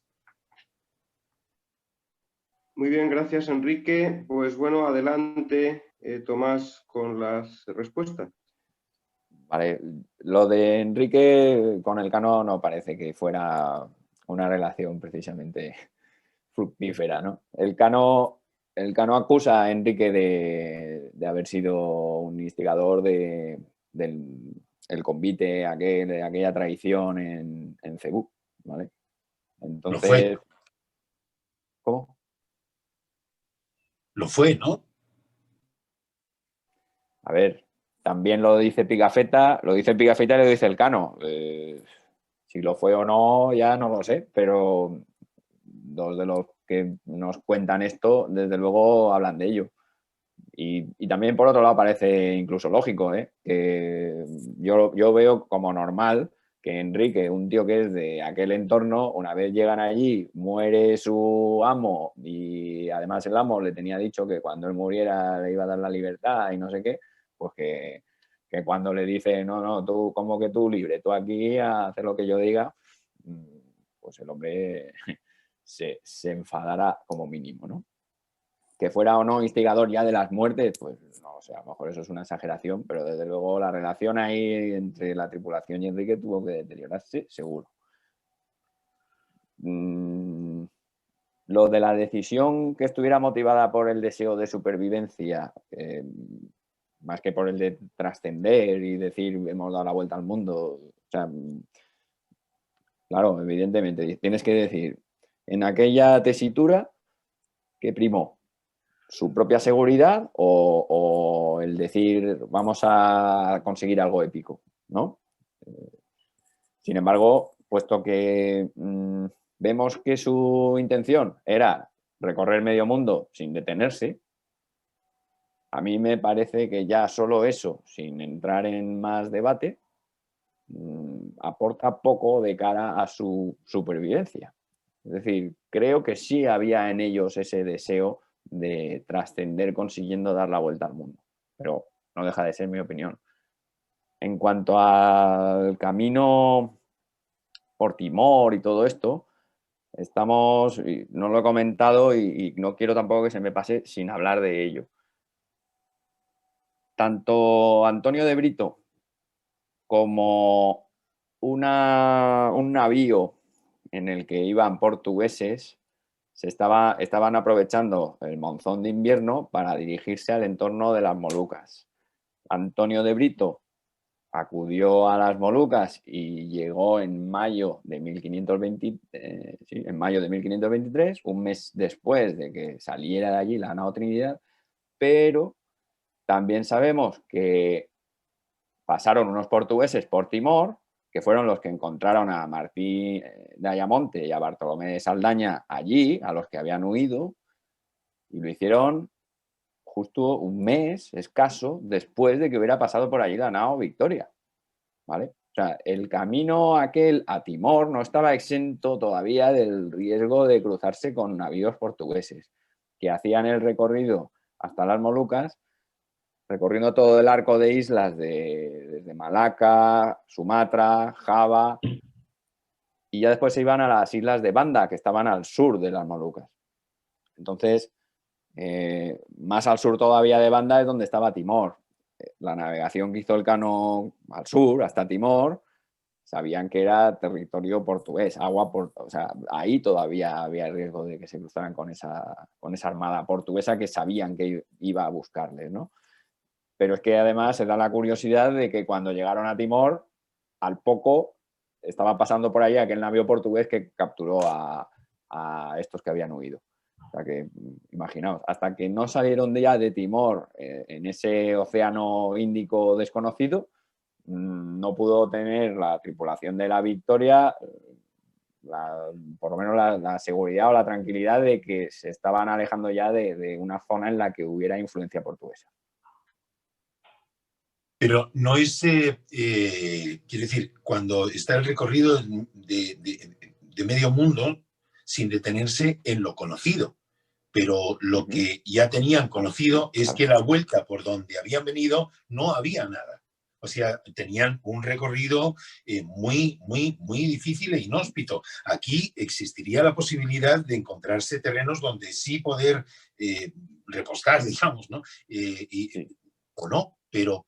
Muy bien, gracias, Enrique. Pues bueno, adelante, Tomás, con las respuestas. Vale, lo de Enrique con Elcano no parece que fuera una relación precisamente fructífera, ¿no? Elcano acusa a Enrique de haber sido un instigador del convite, de aquella traición en Cebú, ¿vale? Entonces... Lo fue. ¿Cómo? Lo fue, ¿no? A ver, también lo dice Pigafetta y lo dice Elcano. Si lo fue o no, ya no lo sé, pero dos de los que nos cuentan esto, desde luego hablan de ello. Y también, por otro lado, parece incluso lógico, que yo veo como normal que Enrique, un tío que es de aquel entorno, una vez llegan allí, muere su amo y además el amo le tenía dicho que cuando él muriera le iba a dar la libertad y no sé qué, pues que cuando le dice, no, tú como que tú libre, tú aquí a hacer lo que yo diga, pues el hombre se enfadara como mínimo, ¿no? Que fuera o no instigador ya de las muertes, pues no, o sea, a lo mejor eso es una exageración, pero desde luego la relación ahí entre la tripulación y Enrique tuvo que deteriorarse, seguro. Lo de la decisión que estuviera motivada por el deseo de supervivencia, más que por el de trascender y decir hemos dado la vuelta al mundo, o sea, claro, evidentemente, tienes que decir, en aquella tesitura, ¿qué primó? ¿Su propia seguridad o el decir vamos a conseguir algo épico, ¿no? Sin embargo, puesto que vemos que su intención era recorrer medio mundo sin detenerse, a mí me parece que ya solo eso, sin entrar en más debate, aporta poco de cara a su supervivencia. Es decir, creo que sí había en ellos ese deseo de trascender consiguiendo dar la vuelta al mundo, pero no deja de ser mi opinión. En cuanto al camino por Timor y todo esto, estamos, no lo he comentado y no quiero tampoco que se me pase sin hablar de ello. Tanto Antonio de Brito como un navío en el que iban portugueses estaban aprovechando el monzón de invierno para dirigirse al entorno de las Molucas. Antonio de Brito acudió a las Molucas y llegó en mayo de 1523, un mes después de que saliera de allí la nao Trinidad, pero también sabemos que pasaron unos portugueses por Timor, que fueron los que encontraron a Martín de Ayamonte y a Bartolomé de Saldaña allí, a los que habían huido, y lo hicieron justo un mes escaso después de que hubiera pasado por allí la nao Victoria, ¿vale? O sea, el camino aquel a Timor no estaba exento todavía del riesgo de cruzarse con navíos portugueses que hacían el recorrido hasta las Molucas, recorriendo todo el arco de islas desde Malaca, Sumatra, Java, y ya después se iban a las islas de Banda, que estaban al sur de las Molucas. Entonces, más al sur todavía de Banda es donde estaba Timor. La navegación que hizo Elcano al sur, hasta Timor, sabían que era territorio portugués, o sea, ahí todavía había riesgo de que se cruzaran con esa armada portuguesa que sabían que iba a buscarles, ¿no? Pero es que además se da la curiosidad de que cuando llegaron a Timor, al poco estaba pasando por ahí aquel navío portugués que capturó a estos que habían huido. O sea que, imaginaos, hasta que no salieron ya de Timor en ese océano Índico desconocido, no pudo tener la tripulación de la Victoria por lo menos la seguridad o la tranquilidad de que se estaban alejando ya de una zona en la que hubiera influencia portuguesa. Pero no es, quiero decir, cuando está el recorrido de medio mundo sin detenerse en lo conocido, pero lo que ya tenían conocido es que la vuelta por donde habían venido no había nada. O sea, tenían un recorrido muy, muy, muy difícil e inhóspito. Aquí existiría la posibilidad de encontrarse terrenos donde sí poder repostar, digamos, ¿no? O no. Pero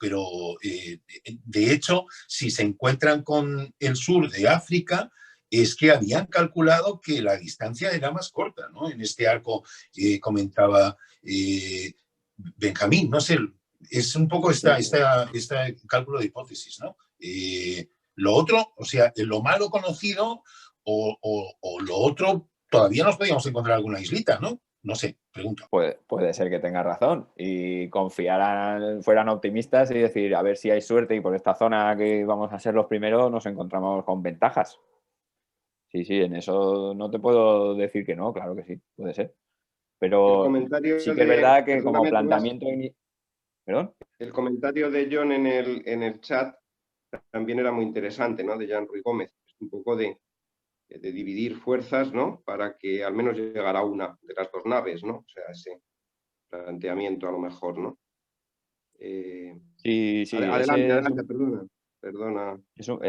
de hecho, si se encuentran con el sur de África, es que habían calculado que la distancia era más corta, ¿no? En este arco comentaba Benjamín, no sé, es un poco este cálculo de hipótesis, ¿no? Lo otro, o sea, lo malo conocido o lo otro, todavía nos podíamos encontrar alguna islita, ¿no? No sé, pregunto. Puede ser que tenga razón y fueran optimistas y decir, a ver si hay suerte y por esta zona que vamos a ser los primeros nos encontramos con ventajas. Sí, en eso no te puedo decir que no, claro que sí, puede ser. Pero sí que es verdad que como planteamiento... ¿Perdón? El comentario de John en el chat también era muy interesante, ¿no? De Jean Ruy Gómez, un poco de dividir fuerzas, ¿no? Para que al menos llegara una de las dos naves, ¿no? O sea, ese planteamiento a lo mejor, ¿no? Sí. Adelante, perdona. Eso,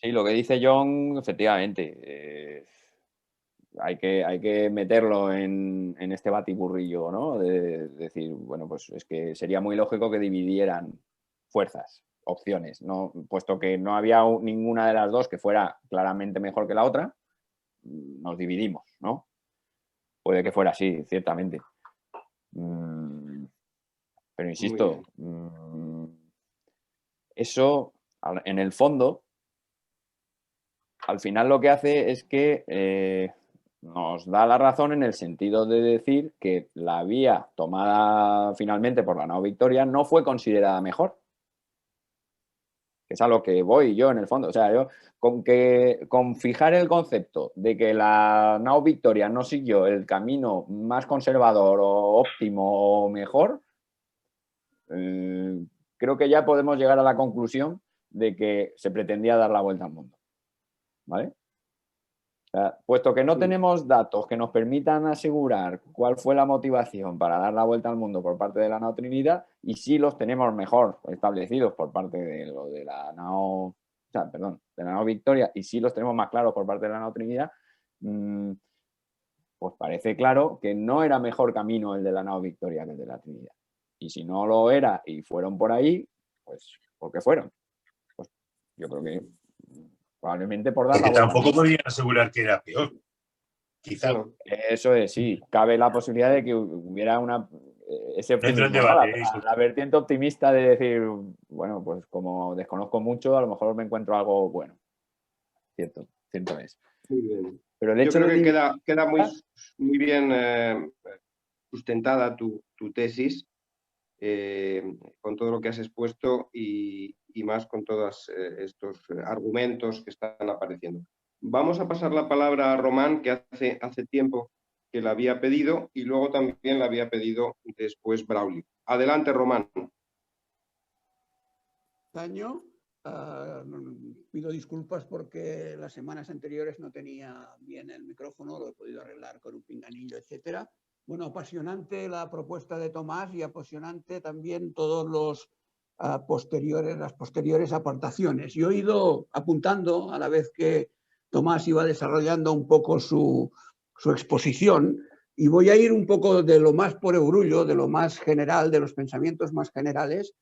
Sí, lo que dice John, efectivamente, hay que meterlo en este batiburrillo, ¿no? De decir, bueno, pues es que sería muy lógico que dividieran fuerzas, opciones, ¿no? Puesto que no había ninguna de las dos que fuera claramente mejor que la otra, nos dividimos, ¿no? Puede que fuera así, ciertamente. Pero insisto, eso en el fondo, al final lo que hace es que nos da la razón en el sentido de decir que la vía tomada finalmente por la nao Victoria no fue considerada mejor. Que es a lo que voy yo en el fondo. O sea, yo con fijar el concepto de que la nao Victoria no siguió el camino más conservador o óptimo o mejor, creo que ya podemos llegar a la conclusión de que se pretendía dar la vuelta al mundo. ¿Vale? O sea, puesto que no tenemos datos que nos permitan asegurar cuál fue la motivación para dar la vuelta al mundo por parte de la nao Trinidad, y sí los tenemos mejor establecidos por parte de lo de la nao, de la nao Victoria, y sí los tenemos más claros por parte de la nao Trinidad, pues parece claro que no era mejor camino el de la nao Victoria que el de la Trinidad. Y si no lo era y fueron por ahí, pues ¿por qué fueron? Pues yo creo que probablemente por dar la vuelta. Tampoco podrían asegurar que era peor. Quizá. Eso es, sí. Cabe la posibilidad de que hubiera ese optimismo, debate, la vertiente optimista de decir, bueno, pues como desconozco mucho, a lo mejor me encuentro algo bueno. Cierto es. Muy bien. Pero el Yo hecho creo de que queda muy bien sustentada tu tesis con todo lo que has expuesto y más con todos estos argumentos que están apareciendo. Vamos a pasar la palabra a Román, que hace tiempo que la había pedido, y luego también la había pedido después Braulio. Adelante, Román. Año. Pido disculpas porque las semanas anteriores no tenía bien el micrófono, lo he podido arreglar con un pinganillo, etcétera. Bueno, apasionante la propuesta de Tomás y apasionante también todos los las posteriores aportaciones. Yo he ido apuntando a la vez que Tomás iba desarrollando un poco su exposición, y voy a ir un poco de lo más por eurullo, de lo más general, de los pensamientos más generales,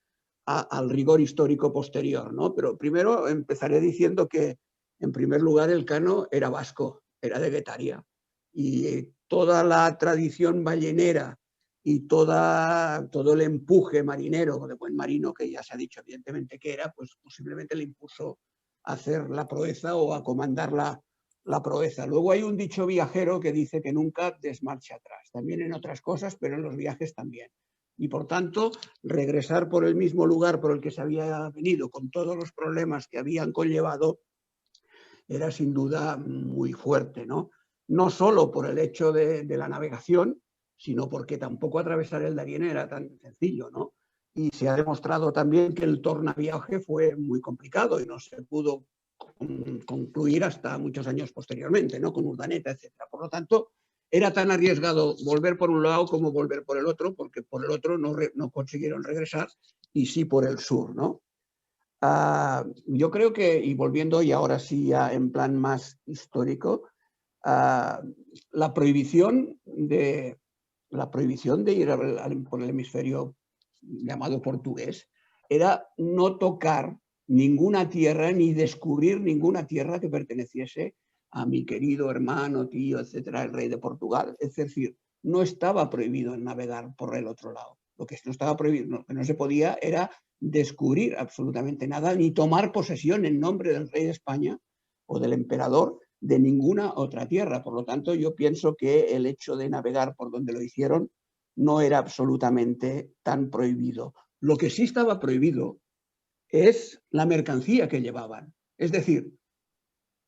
al rigor histórico posterior, ¿no? Pero primero empezaré diciendo que, en primer lugar, el Cano era vasco, era de Guetaria, y toda la tradición ballenera y todo el empuje marinero, de buen marino, que ya se ha dicho evidentemente que era, pues posiblemente le impuso a hacer la proeza o a comandar la proeza. Luego hay un dicho viajero que dice que nunca desmarcha atrás, también en otras cosas, pero en los viajes también. Y por tanto, regresar por el mismo lugar por el que se había venido, con todos los problemas que habían conllevado, era sin duda muy fuerte, ¿no? No solo por el hecho de la navegación, sino porque tampoco atravesar el Darién era tan sencillo, ¿no? Y se ha demostrado también que el tornaviaje fue muy complicado y no se pudo concluir hasta muchos años posteriormente, ¿no? Con Urdaneta, etc. Por lo tanto, era tan arriesgado volver por un lado como volver por el otro, porque por el otro no consiguieron regresar, y sí por el sur, ¿no? Yo creo que, y volviendo, y ahora sí ya en plan más histórico, la prohibición de ir por el hemisferio llamado portugués era no tocar ninguna tierra ni descubrir ninguna tierra que perteneciese a mi querido hermano, tío, etcétera, el rey de Portugal. Es decir, no estaba prohibido el navegar por el otro lado. Lo que no estaba prohibido, lo que no se podía era descubrir absolutamente nada ni tomar posesión en nombre del rey de España o del emperador de ninguna otra tierra. Por lo tanto, yo pienso que el hecho de navegar por donde lo hicieron no era absolutamente tan prohibido. Lo que sí estaba prohibido es la mercancía que llevaban. Es decir,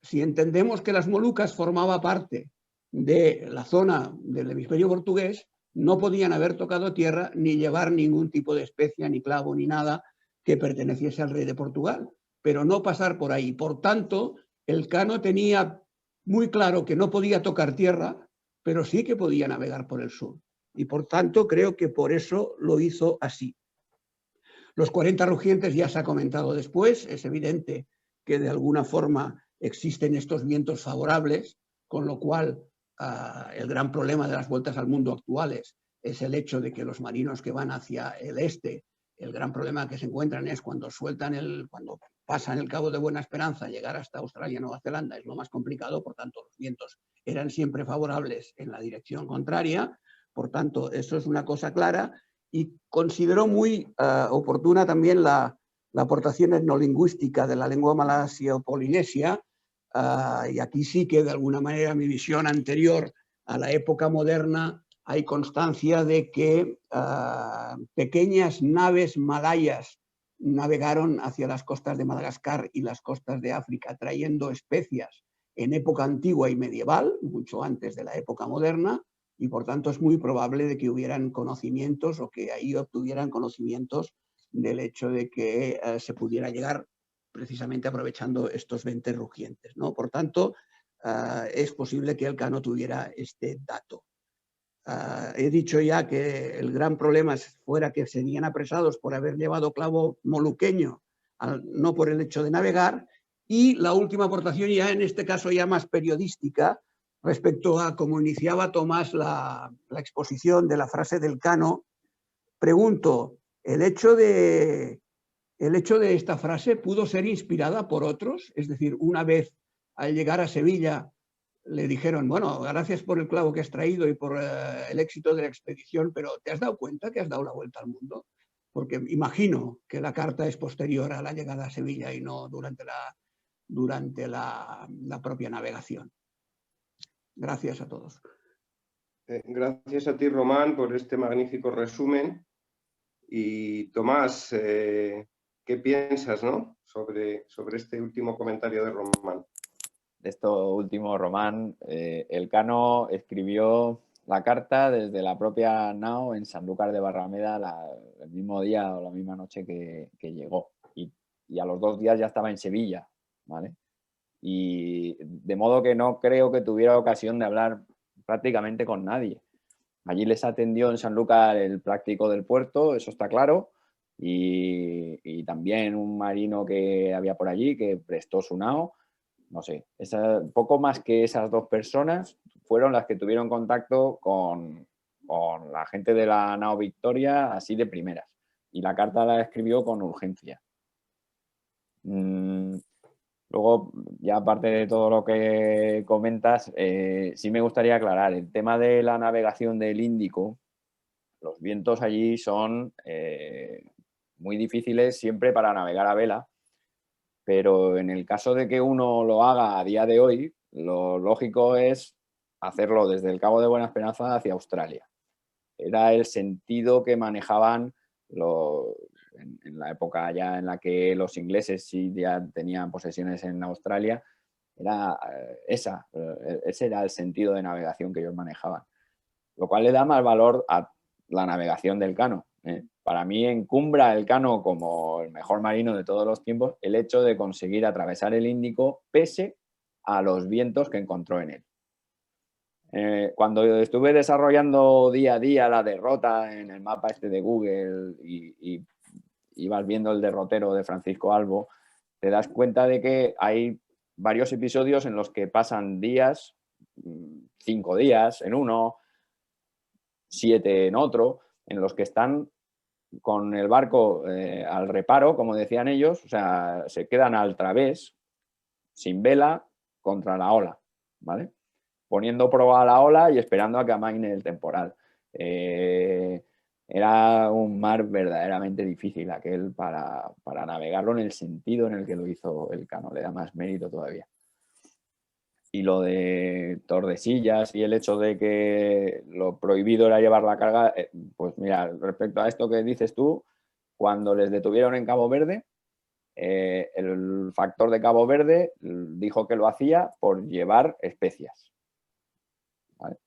si entendemos que las Molucas formaba parte de la zona del hemisferio portugués, no podían haber tocado tierra ni llevar ningún tipo de especia, ni clavo, ni nada que perteneciese al rey de Portugal, pero no pasar por ahí. Por tanto, el Cano tenía muy claro que no podía tocar tierra, pero sí que podía navegar por el sur. Y por tanto, creo que por eso lo hizo así. Los 40 rugientes ya se ha comentado después. Es evidente que de alguna forma existen estos vientos favorables, con lo cual el gran problema de las vueltas al mundo actuales es el hecho de que los marinos que van hacia el este, el gran problema que se encuentran es cuando cuando pasan el Cabo de Buena Esperanza, llegar hasta Australia y Nueva Zelanda es lo más complicado, por tanto los vientos eran siempre favorables en la dirección contraria, por tanto eso es una cosa clara, y considero muy oportuna también la aportación etnolingüística de la lengua malasio-polinesia, y aquí sí que de alguna manera mi visión anterior a la época moderna hay constancia de que pequeñas naves malayas navegaron hacia las costas de Madagascar y las costas de África trayendo especias en época antigua y medieval, mucho antes de la época moderna, y por tanto es muy probable de que hubieran conocimientos o que ahí obtuvieran conocimientos del hecho de que se pudiera llegar precisamente aprovechando estos ventos rugientes, ¿no? Por tanto, es posible que Elcano tuviera este dato. He dicho ya que el gran problema fuera que serían apresados por haber llevado clavo moluqueño, no por el hecho de navegar, y la última aportación ya en este caso ya más periodística, respecto a cómo iniciaba Tomás la exposición de la frase del Cano, pregunto, ¿el hecho de esta frase pudo ser inspirada por otros? Es decir, una vez al llegar a Sevilla le dijeron, bueno, gracias por el clavo que has traído y por el éxito de la expedición, pero ¿te has dado cuenta que has dado la vuelta al mundo? Porque imagino que la carta es posterior a la llegada a Sevilla y no durante la propia navegación. Gracias a todos. Gracias a ti, Román, por este magnífico resumen. Y Tomás, ¿qué piensas, no? sobre este último comentario de Román? De esto último, Román, Elcano escribió la carta desde la propia nao en Sanlúcar de Barrameda el mismo día o la misma noche que llegó. Y a los 2 días ya estaba en Sevilla, ¿vale? Y de modo que no creo que tuviera ocasión de hablar prácticamente con nadie. Allí les atendió en Sanlúcar el práctico del puerto, eso está claro, y también un marino que había por allí que prestó su nao. No sé, poco más que esas 2 personas fueron las que tuvieron contacto con la gente de la nao Victoria así de primeras. Y la carta la escribió con urgencia. Luego, ya aparte de todo lo que comentas, sí me gustaría aclarar el tema de la navegación del Índico. Los vientos allí son muy difíciles siempre para navegar a vela. Pero en el caso de que uno lo haga a día de hoy, lo lógico es hacerlo desde el Cabo de Buena Esperanza hacia Australia. Era el sentido que manejaban en la época ya en la que los ingleses sí ya tenían posesiones en Australia. Ese era el sentido de navegación que ellos manejaban. Lo cual le da más valor a la navegación del Cano. Para mí encumbra el Cano como el mejor marino de todos los tiempos el hecho de conseguir atravesar el Índico pese a los vientos que encontró en él. Cuando estuve desarrollando día a día la derrota en el mapa este de Google y ibas viendo el derrotero de Francisco Albo, te das cuenta de que hay varios episodios en los que pasan días, 5 días en uno, 7 en otro, en los que están con el barco al reparo, como decían ellos, o sea, se quedan al través, sin vela, contra la ola, ¿vale? Poniendo proa a la ola y esperando a que amaine el temporal. Era un mar verdaderamente difícil aquel para navegarlo en el sentido en el que lo hizo Elcano, le da más mérito todavía. Y lo de Tordesillas y el hecho de que lo prohibido era llevar la carga, pues mira, respecto a esto que dices tú, cuando les detuvieron en Cabo Verde, el factor de Cabo Verde dijo que lo hacía por llevar especias, ¿vale?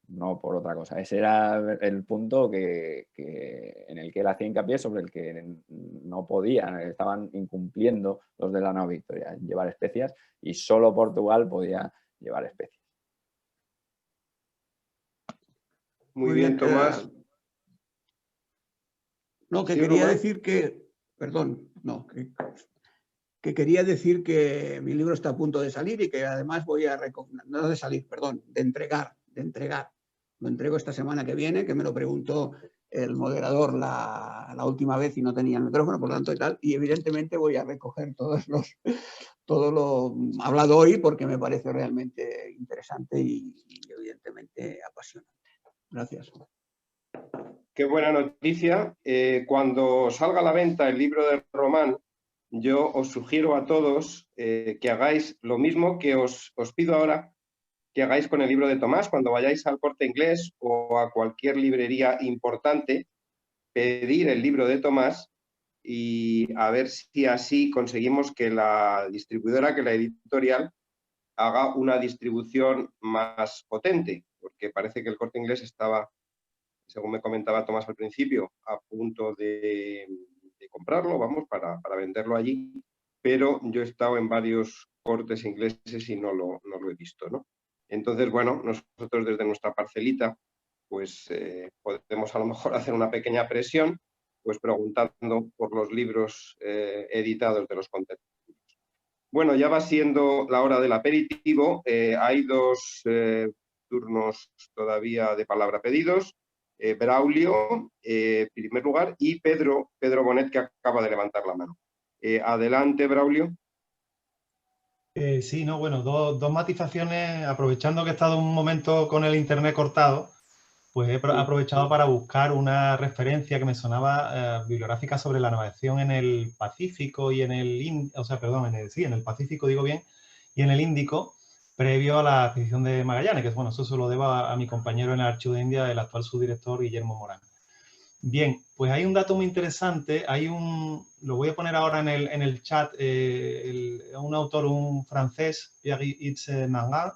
No por otra cosa. Ese era el punto en el que él hacía hincapié, sobre el que no podían, estaban incumpliendo los de la nao Victoria, llevar especias, y solo Portugal podía llevar especies. Muy bien, Tomás. No, que ¿Sí, quería Román? decir que, perdón, no, que quería decir que mi libro está a punto de salir y que además voy a no de salir, perdón, de entregar. Lo entrego esta semana que viene, que me lo preguntó el moderador la última vez y no tenía el micrófono, por lo tanto y tal, y evidentemente voy a recoger todo lo hablado hoy porque me parece realmente interesante y evidentemente apasionante. Gracias. Qué buena noticia. Cuando salga a la venta el libro de Román, yo os sugiero a todos que hagáis lo mismo que os pido ahora que hagáis con el libro de Tomás. Cuando vayáis al Corte Inglés o a cualquier librería importante, pedir el libro de Tomás y a ver si así conseguimos que la distribuidora, que la editorial, haga una distribución más potente, porque parece que el Corte Inglés estaba, según me comentaba Tomás al principio, a punto de comprarlo, vamos, para venderlo allí, pero yo he estado en varios cortes ingleses y no lo he visto, ¿no? Entonces, bueno, nosotros desde nuestra parcelita, pues podemos a lo mejor hacer una pequeña presión, pues preguntando por los libros editados de los contenidos. Bueno, ya va siendo la hora del aperitivo. Hay dos turnos todavía de palabra pedidos. Braulio, en primer lugar, y Pedro Bonet, que acaba de levantar la mano. Adelante, Braulio. Sí, no, bueno, dos matizaciones. Aprovechando que he estado un momento con el internet cortado, pues he aprovechado para buscar una referencia que me sonaba bibliográfica sobre la navegación en el Pacífico y en el en el Pacífico, digo bien, y en el Índico, previo a la expedición de Magallanes, que bueno, eso se lo debo a mi compañero en el Archivo de India, el actual subdirector Guillermo Morán. Bien, pues hay un dato muy interesante, lo voy a poner ahora en el chat, un autor, un francés, Pierre-Yves Mangal,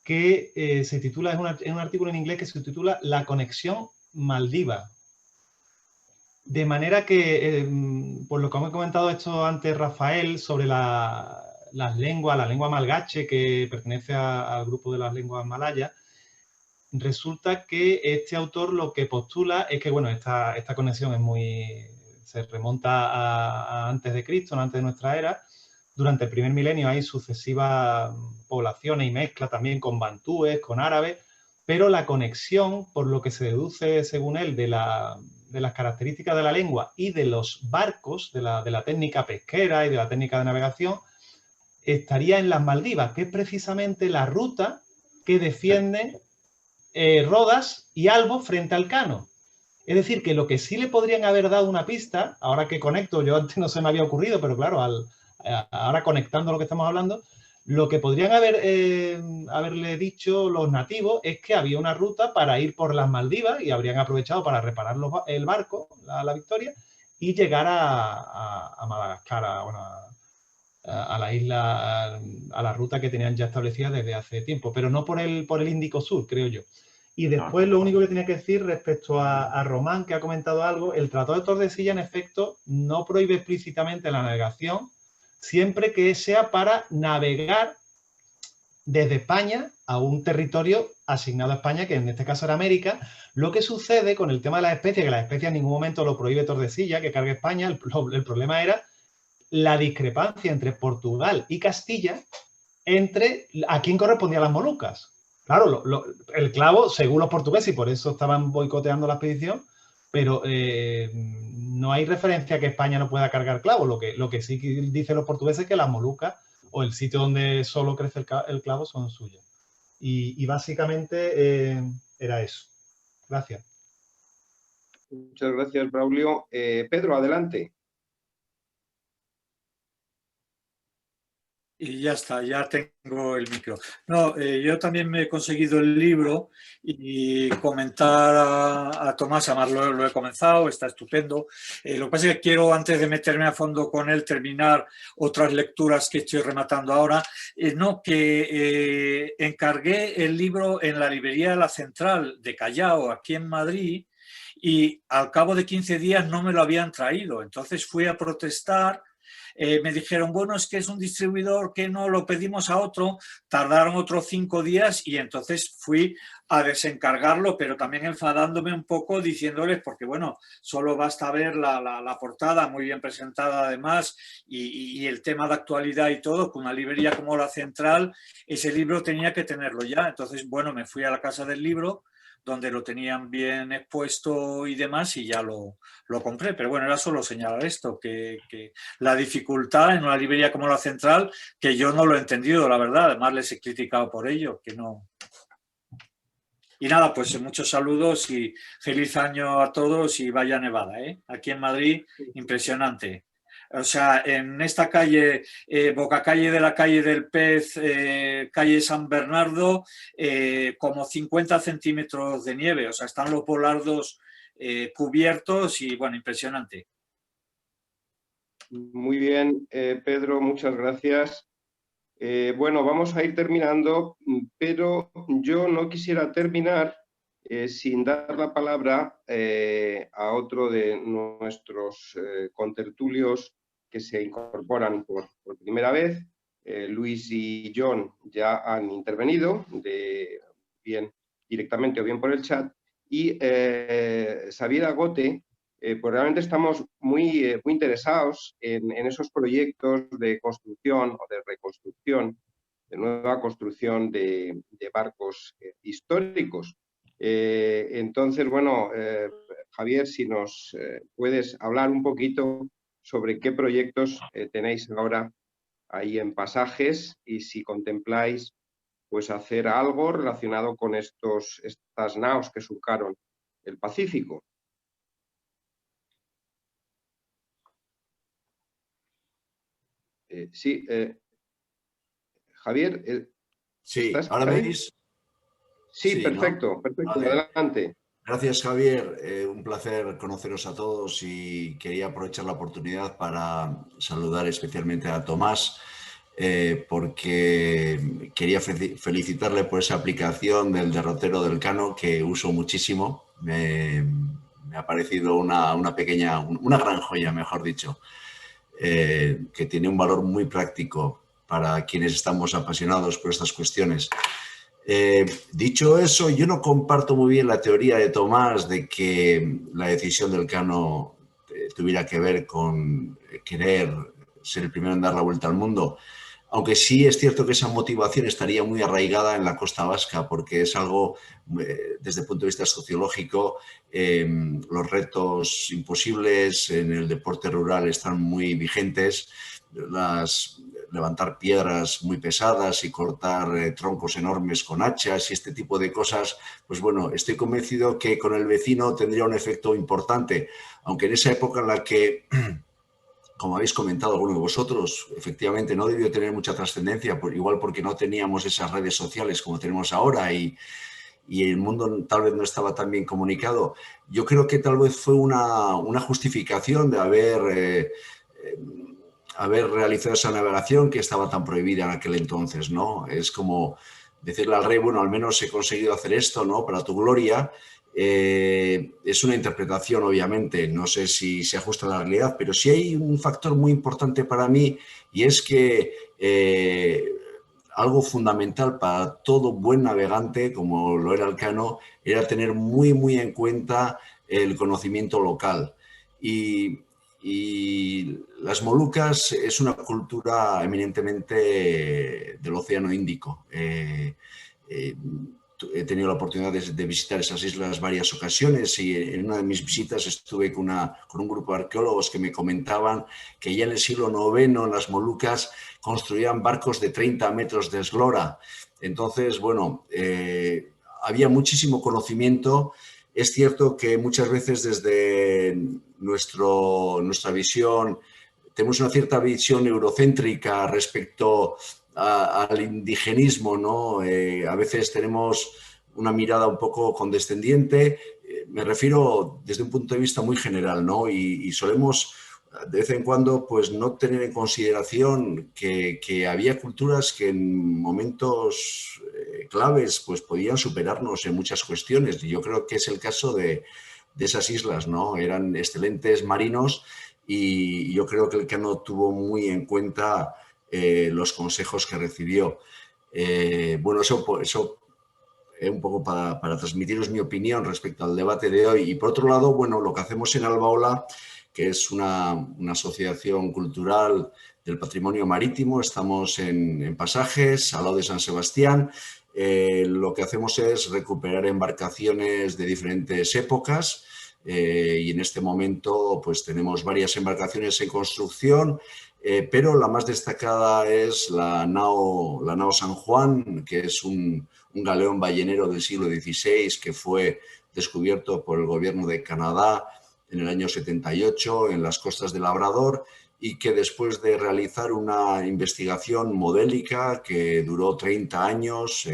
que se titula, es un artículo en inglés que se titula La conexión Maldiva. De manera que, por lo que hemos comentado esto antes Rafael, sobre las lenguas, la lengua malgache, que pertenece al grupo de las lenguas malayas, resulta que este autor lo que postula es que, bueno, esta conexión se remonta a antes de Cristo, no antes de nuestra era. Durante el primer milenio hay sucesivas poblaciones y mezcla también con bantúes, con árabes, pero la conexión, por lo que se deduce, según él, de las características de la lengua y de los barcos, de la técnica pesquera y de la técnica de navegación, estaría en las Maldivas, que es precisamente la ruta que defiende Rodas y Albo frente al Cano. Es decir, que lo que sí le podrían haber dado una pista, ahora que conecto, yo antes no se me había ocurrido, pero claro, ahora conectando lo que estamos hablando, lo que podrían haberle dicho los nativos es que había una ruta para ir por las Maldivas y habrían aprovechado para reparar el barco, la Victoria, y llegar a Madagascar, a la isla, a la ruta que tenían ya establecida desde hace tiempo, pero no por el Índico Sur, creo yo. Y después lo único que tenía que decir respecto a Román, que ha comentado algo, el Tratado de Tordesillas, en efecto, no prohíbe explícitamente la navegación, siempre que sea para navegar desde España a un territorio asignado a España, que en este caso era América. Lo que sucede con el tema de las especies, que las especies en ningún momento lo prohíbe Tordesillas, que cargue España, el problema era la discrepancia entre Portugal y Castilla entre a quién correspondían las Molucas. Claro, el clavo, según los portugueses, y por eso estaban boicoteando la expedición, pero no hay referencia a que España no pueda cargar clavo. Lo que sí dicen los portugueses es que las Molucas o el sitio donde solo crece el clavo son suyas. Y básicamente era eso. Gracias. Muchas gracias, Braulio. Pedro, adelante. Y ya está, ya tengo el micro. No, yo también me he conseguido el libro y comentar a Tomás, además lo he comenzado, está estupendo. Lo que pasa es que quiero, antes de meterme a fondo con él, terminar otras lecturas que estoy rematando ahora. Encargué el libro en la librería de la Central de Callao, aquí en Madrid, y al cabo de 15 días no me lo habían traído. Entonces fui a protestar me dijeron, bueno, es que es un distribuidor que no lo pedimos a otro, tardaron otros 5 días y entonces fui a desencargarlo, pero también enfadándome un poco diciéndoles, porque bueno, solo basta ver la portada muy bien presentada además y el tema de actualidad y todo, con una librería como La Central, ese libro tenía que tenerlo ya. Entonces, bueno, me fui a la Casa del Libro, donde lo tenían bien expuesto y demás, y ya lo compré. Pero bueno, era solo señalar esto, que la dificultad en una librería como La Central, que yo no lo he entendido, la verdad, además les he criticado por ello, que no... Y nada, pues muchos saludos y feliz año a todos y vaya nevada, ¿eh? Aquí en Madrid, impresionante. O sea, en esta calle, Bocacalle de la calle del Pez, calle San Bernardo, como 50 centímetros de nieve. O sea, están los volardos cubiertos y, bueno, impresionante. Muy bien, Pedro, muchas gracias. Bueno, vamos a ir terminando, pero yo no quisiera terminar sin dar la palabra a otro de nuestros contertulios que se incorporan por primera vez. Luis y John ya han intervenido, bien directamente o bien por el chat, y Xavier Agote, pues realmente estamos muy interesados en esos proyectos de construcción o de reconstrucción, de nueva construcción de barcos históricos. Entonces, bueno, Javier, si nos puedes hablar un poquito sobre qué proyectos tenéis ahora ahí en Pasajes y si contempláis pues hacer algo relacionado con estas naos que surcaron el Pacífico. Sí, Javier. Sí, ¿ahora me oís? Sí, perfecto, ¿no? Perfecto, vale. Adelante. Gracias, Javier. Un placer conoceros a todos y quería aprovechar la oportunidad para saludar especialmente a Tomás, porque quería felicitarle por esa aplicación del derrotero del Cano que uso muchísimo. Me ha parecido una gran joya, mejor dicho. Que tiene un valor muy práctico para quienes estamos apasionados por estas cuestiones. Dicho eso, yo no comparto muy bien la teoría de Tomás de que la decisión del Cano tuviera que ver con querer ser el primero en dar la vuelta al mundo, aunque sí es cierto que esa motivación estaría muy arraigada en la costa vasca, porque es algo, desde el punto de vista sociológico, los retos imposibles en el deporte rural están muy vigentes, levantar piedras muy pesadas y cortar troncos enormes con hachas y este tipo de cosas, pues bueno, estoy convencido que con el vecino tendría un efecto importante, aunque en esa época en la que, como habéis comentado alguno de vosotros, efectivamente no debió tener mucha trascendencia, igual porque no teníamos esas redes sociales como tenemos ahora y el mundo tal vez no estaba tan bien comunicado. Yo creo que tal vez fue una justificación de haber realizado esa navegación que estaba tan prohibida en aquel entonces, ¿no? Es como decirle al rey, bueno, al menos he conseguido hacer esto, ¿no? Para tu gloria. Es una interpretación, obviamente, no sé si se ajusta a la realidad, pero sí hay un factor muy importante para mí y es que algo fundamental para todo buen navegante, como lo era el Cano, era tener muy, muy en cuenta el conocimiento local. Y las Molucas es una cultura eminentemente del Océano Índico. He tenido la oportunidad de visitar esas islas varias ocasiones y en una de mis visitas estuve con un grupo de arqueólogos que me comentaban que ya en el siglo IX en las Molucas construían barcos de 30 metros de eslora. Entonces, bueno, había muchísimo conocimiento. Es cierto que muchas veces desde nuestra visión tenemos una cierta visión eurocéntrica respecto al indigenismo, ¿no? A veces tenemos una mirada un poco condescendiente, me refiero desde un punto de vista muy general, ¿no? Y solemos de vez en cuando pues no tener en consideración que había culturas que en momentos claves pues podían superarnos en muchas cuestiones. Y yo creo que es el caso de esas islas, ¿no? Eran excelentes marinos y yo creo que el Cano tuvo muy en cuenta los consejos que recibió. Bueno, eso un poco para transmitiros mi opinión respecto al debate de hoy. Y por otro lado, bueno, lo que hacemos en Albaola, que es una asociación cultural del patrimonio marítimo, estamos en Pasajes, al lado de San Sebastián. Lo que hacemos es recuperar embarcaciones de diferentes épocas y en este momento pues tenemos varias embarcaciones en construcción, pero la más destacada es la nao San Juan, que es un galeón ballenero del siglo XVI que fue descubierto por el gobierno de Canadá en el año 78 en las costas de Labrador, y que después de realizar una investigación modélica que duró 30 años,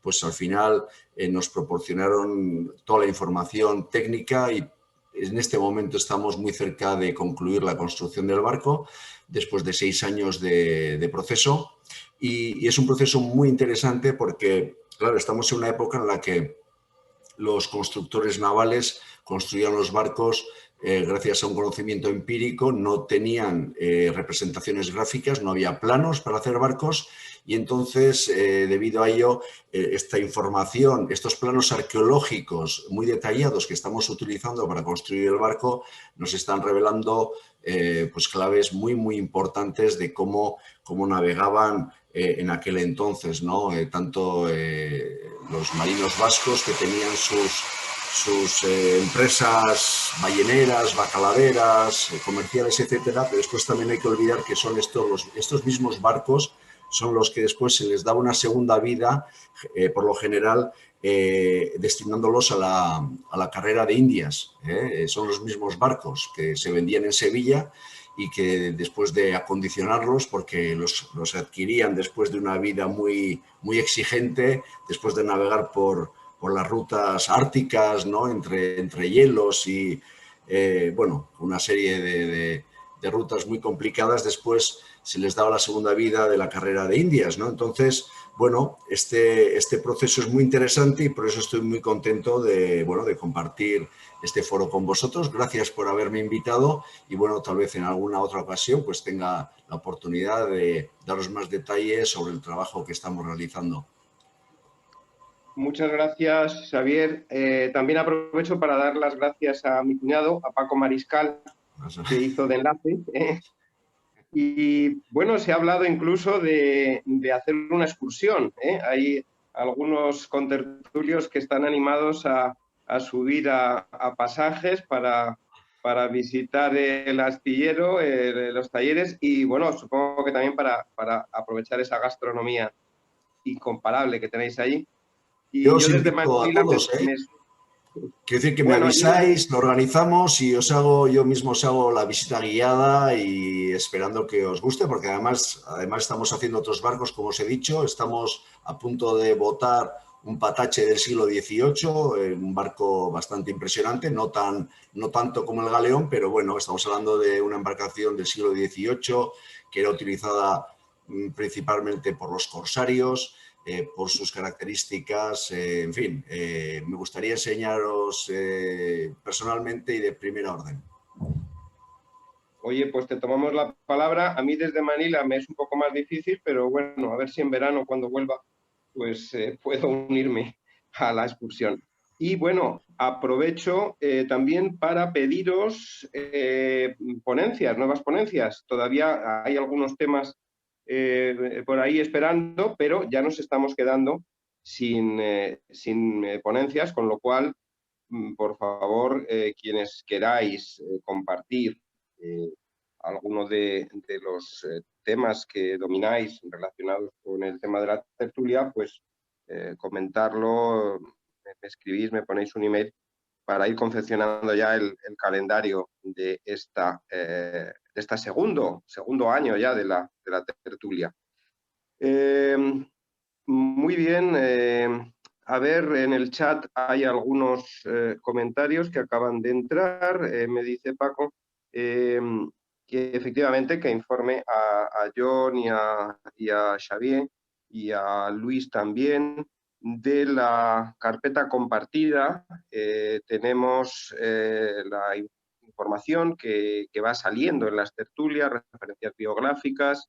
pues al final nos proporcionaron toda la información técnica y en este momento estamos muy cerca de concluir la construcción del barco después de 6 años de proceso. Y es un proceso muy interesante porque, claro, estamos en una época en la que los constructores navales construían los barcos gracias a un conocimiento empírico, no tenían representaciones gráficas, no había planos para hacer barcos y entonces, debido a ello, esta información, estos planos arqueológicos muy detallados que estamos utilizando para construir el barco nos están revelando pues claves muy, muy importantes de cómo navegaban en aquel entonces, ¿no? Tanto los marinos vascos que tenían sus empresas balleneras, bacaladeras, comerciales, etcétera, pero después también hay que olvidar que son estos mismos barcos son los que después se les daba una segunda vida, por lo general destinándolos a la carrera de Indias. Son los mismos barcos que se vendían en Sevilla y que después de acondicionarlos, porque los adquirían después de una vida muy, muy exigente, después de navegar por las rutas árticas, ¿no? entre hielos y, bueno, una serie de rutas muy complicadas, después se les daba la segunda vida de la carrera de Indias, ¿no? Entonces, bueno, este proceso es muy interesante y por eso estoy muy contento de compartir este foro con vosotros. Gracias por haberme invitado y, bueno, tal vez en alguna otra ocasión pues tenga la oportunidad de daros más detalles sobre el trabajo que estamos realizando. Muchas gracias, Xavier. También aprovecho para dar las gracias a mi cuñado, a Paco Mariscal, que hizo de enlace. Y bueno, se ha hablado incluso de hacer una excursión. Hay algunos contertulios que están animados a subir a Pasajes para visitar el astillero, los talleres y, bueno, supongo que también para aprovechar esa gastronomía incomparable que tenéis ahí. Y yo os desde invito a todos, quiero decir que bueno, me avisáis, lo organizamos y yo mismo os hago la visita guiada y esperando que os guste, porque además estamos haciendo otros barcos, como os he dicho, estamos a punto de botar un patache del siglo XVIII, un barco bastante impresionante, no tanto como el galeón, pero bueno, estamos hablando de una embarcación del siglo XVIII que era utilizada principalmente por los corsarios, por sus características, en fin, me gustaría enseñaros personalmente y de primera orden. Oye, pues te tomamos la palabra. A mí desde Manila me es un poco más difícil, pero bueno, a ver si en verano, cuando vuelva, pues puedo unirme a la excursión. Y bueno, aprovecho también para pediros ponencias, nuevas ponencias. Todavía hay algunos temas por ahí esperando, pero ya nos estamos quedando sin ponencias, con lo cual, por favor, quienes queráis compartir alguno de los temas que domináis relacionados con el tema de la tertulia, pues comentarlo, me escribís, me ponéis un email para ir confeccionando ya el calendario de esta segundo año ya de la tertulia. Muy bien, a ver, en el chat hay algunos comentarios que acaban de entrar. Me dice Paco que efectivamente que informe a John y a Xavier y a Luis también de la carpeta compartida. Tenemos la información que va saliendo en las tertulias, referencias biográficas,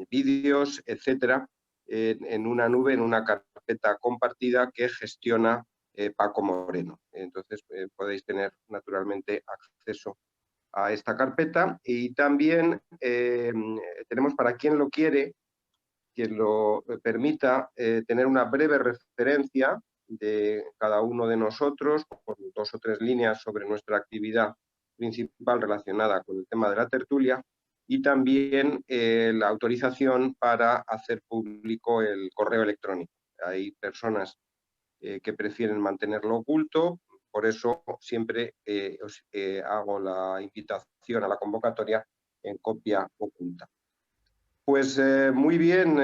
vídeos, etcétera, en una nube, en una carpeta compartida que gestiona Paco Moreno. Entonces podéis tener naturalmente acceso a esta carpeta, y también tenemos, para quien lo quiere, quien lo permita, tener una breve referencia de cada uno de nosotros, con 2 o 3 líneas sobre nuestra actividad principal relacionada con el tema de la tertulia, y también la autorización para hacer público el correo electrónico. Hay personas que prefieren mantenerlo oculto, por eso siempre os hago la invitación a la convocatoria en copia oculta. Pues muy bien,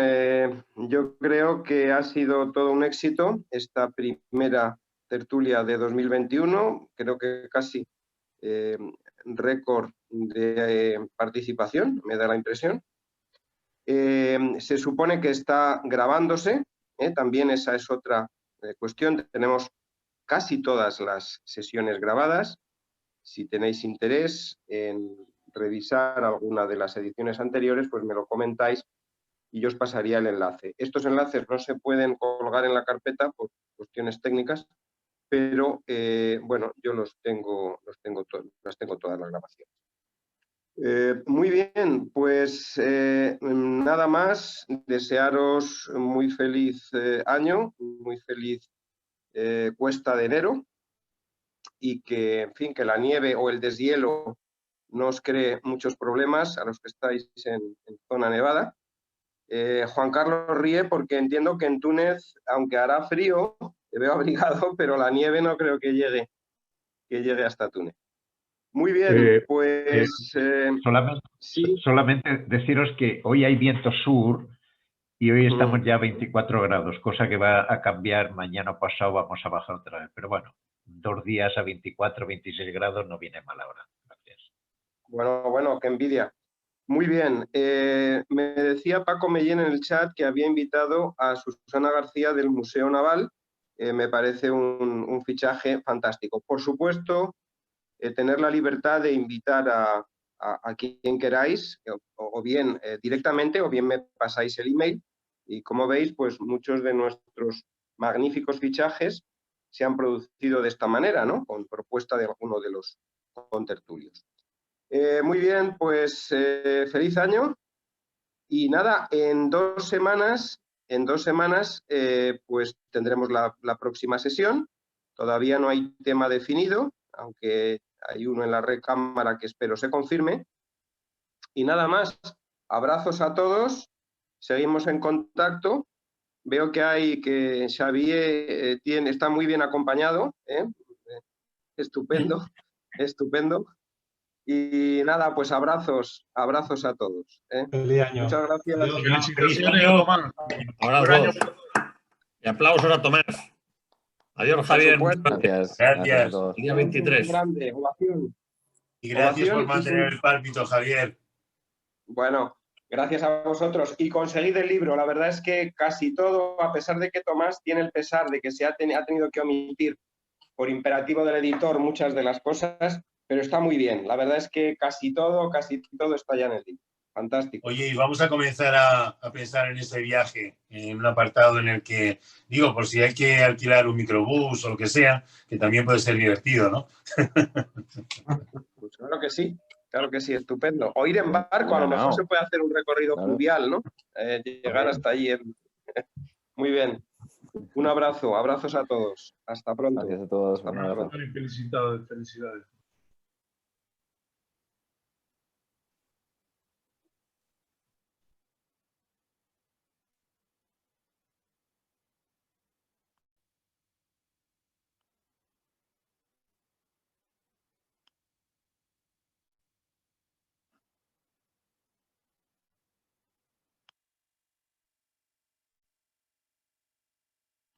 yo creo que ha sido todo un éxito esta primera tertulia de 2021, creo que casi récord de participación, me da la impresión. Se supone que está grabándose, también esa es otra cuestión, tenemos casi todas las sesiones grabadas. Si tenéis interés en revisar alguna de las ediciones anteriores, pues me lo comentáis y yo os pasaría el enlace. Estos enlaces no se pueden colgar en la carpeta por cuestiones técnicas, pero bueno, yo las tengo todas las grabaciones. Muy bien, pues nada más, desearos muy feliz año, muy feliz cuesta de enero, y que, en fin, que la nieve o el deshielo no os cree muchos problemas a los que estáis en zona nevada. Juan Carlos ríe porque entiendo que en Túnez, aunque hará frío, te veo abrigado, pero la nieve no creo que llegue hasta Túnez. Muy bien, pues... solamente deciros que hoy hay viento sur y hoy estamos ya a 24 grados, cosa que va a cambiar mañana o pasado, vamos a bajar otra vez. Pero bueno, 2 días a 24, 26 grados no viene mal ahora. Gracias. Bueno, qué envidia. Muy bien, me decía Paco Mellén en el chat que había invitado a Susana García del Museo Naval. Me parece un fichaje fantástico. Por supuesto, tener la libertad de invitar a quien queráis, o bien directamente, o bien me pasáis el email. Y como veis, pues muchos de nuestros magníficos fichajes se han producido de esta manera, ¿no? Con propuesta de alguno de los contertulios. Muy bien, pues feliz año. Y nada, en 2 semanas, pues tendremos la próxima sesión. Todavía no hay tema definido, aunque hay uno en la recámara que espero se confirme. Y nada más, abrazos a todos, seguimos en contacto. Veo que Xavier está muy bien acompañado, estupendo, estupendo. Y nada, pues abrazos a todos. Feliz año. Muchas gracias. Adiós, feliz año, Tomás. Abrazos. Y aplausos a Tomás. Adiós, Javier. Gracias. Gracias. A todos. Día 23. Grande, ovación. Y gracias Ovación por mantener el pálpito, Javier. Bueno, gracias a vosotros. Y conseguid el libro. La verdad es que casi todo, a pesar de que Tomás tiene el pesar de que se ha tenido que omitir por imperativo del editor muchas de las cosas, pero está muy bien. La verdad es que casi todo está ya en el libro. Fantástico. Oye, y vamos a comenzar a pensar en ese viaje, en un apartado en el que, digo, por si hay que alquilar un microbús o lo que sea, que también puede ser divertido, ¿no? Pues claro que sí, estupendo. O ir en barco, a lo mejor se puede hacer un recorrido fluvial, ¿no? Llegar hasta allí. Muy bien. Un abrazo, abrazos a todos. Hasta pronto. Gracias a todos. Hasta pronto. Felicidades.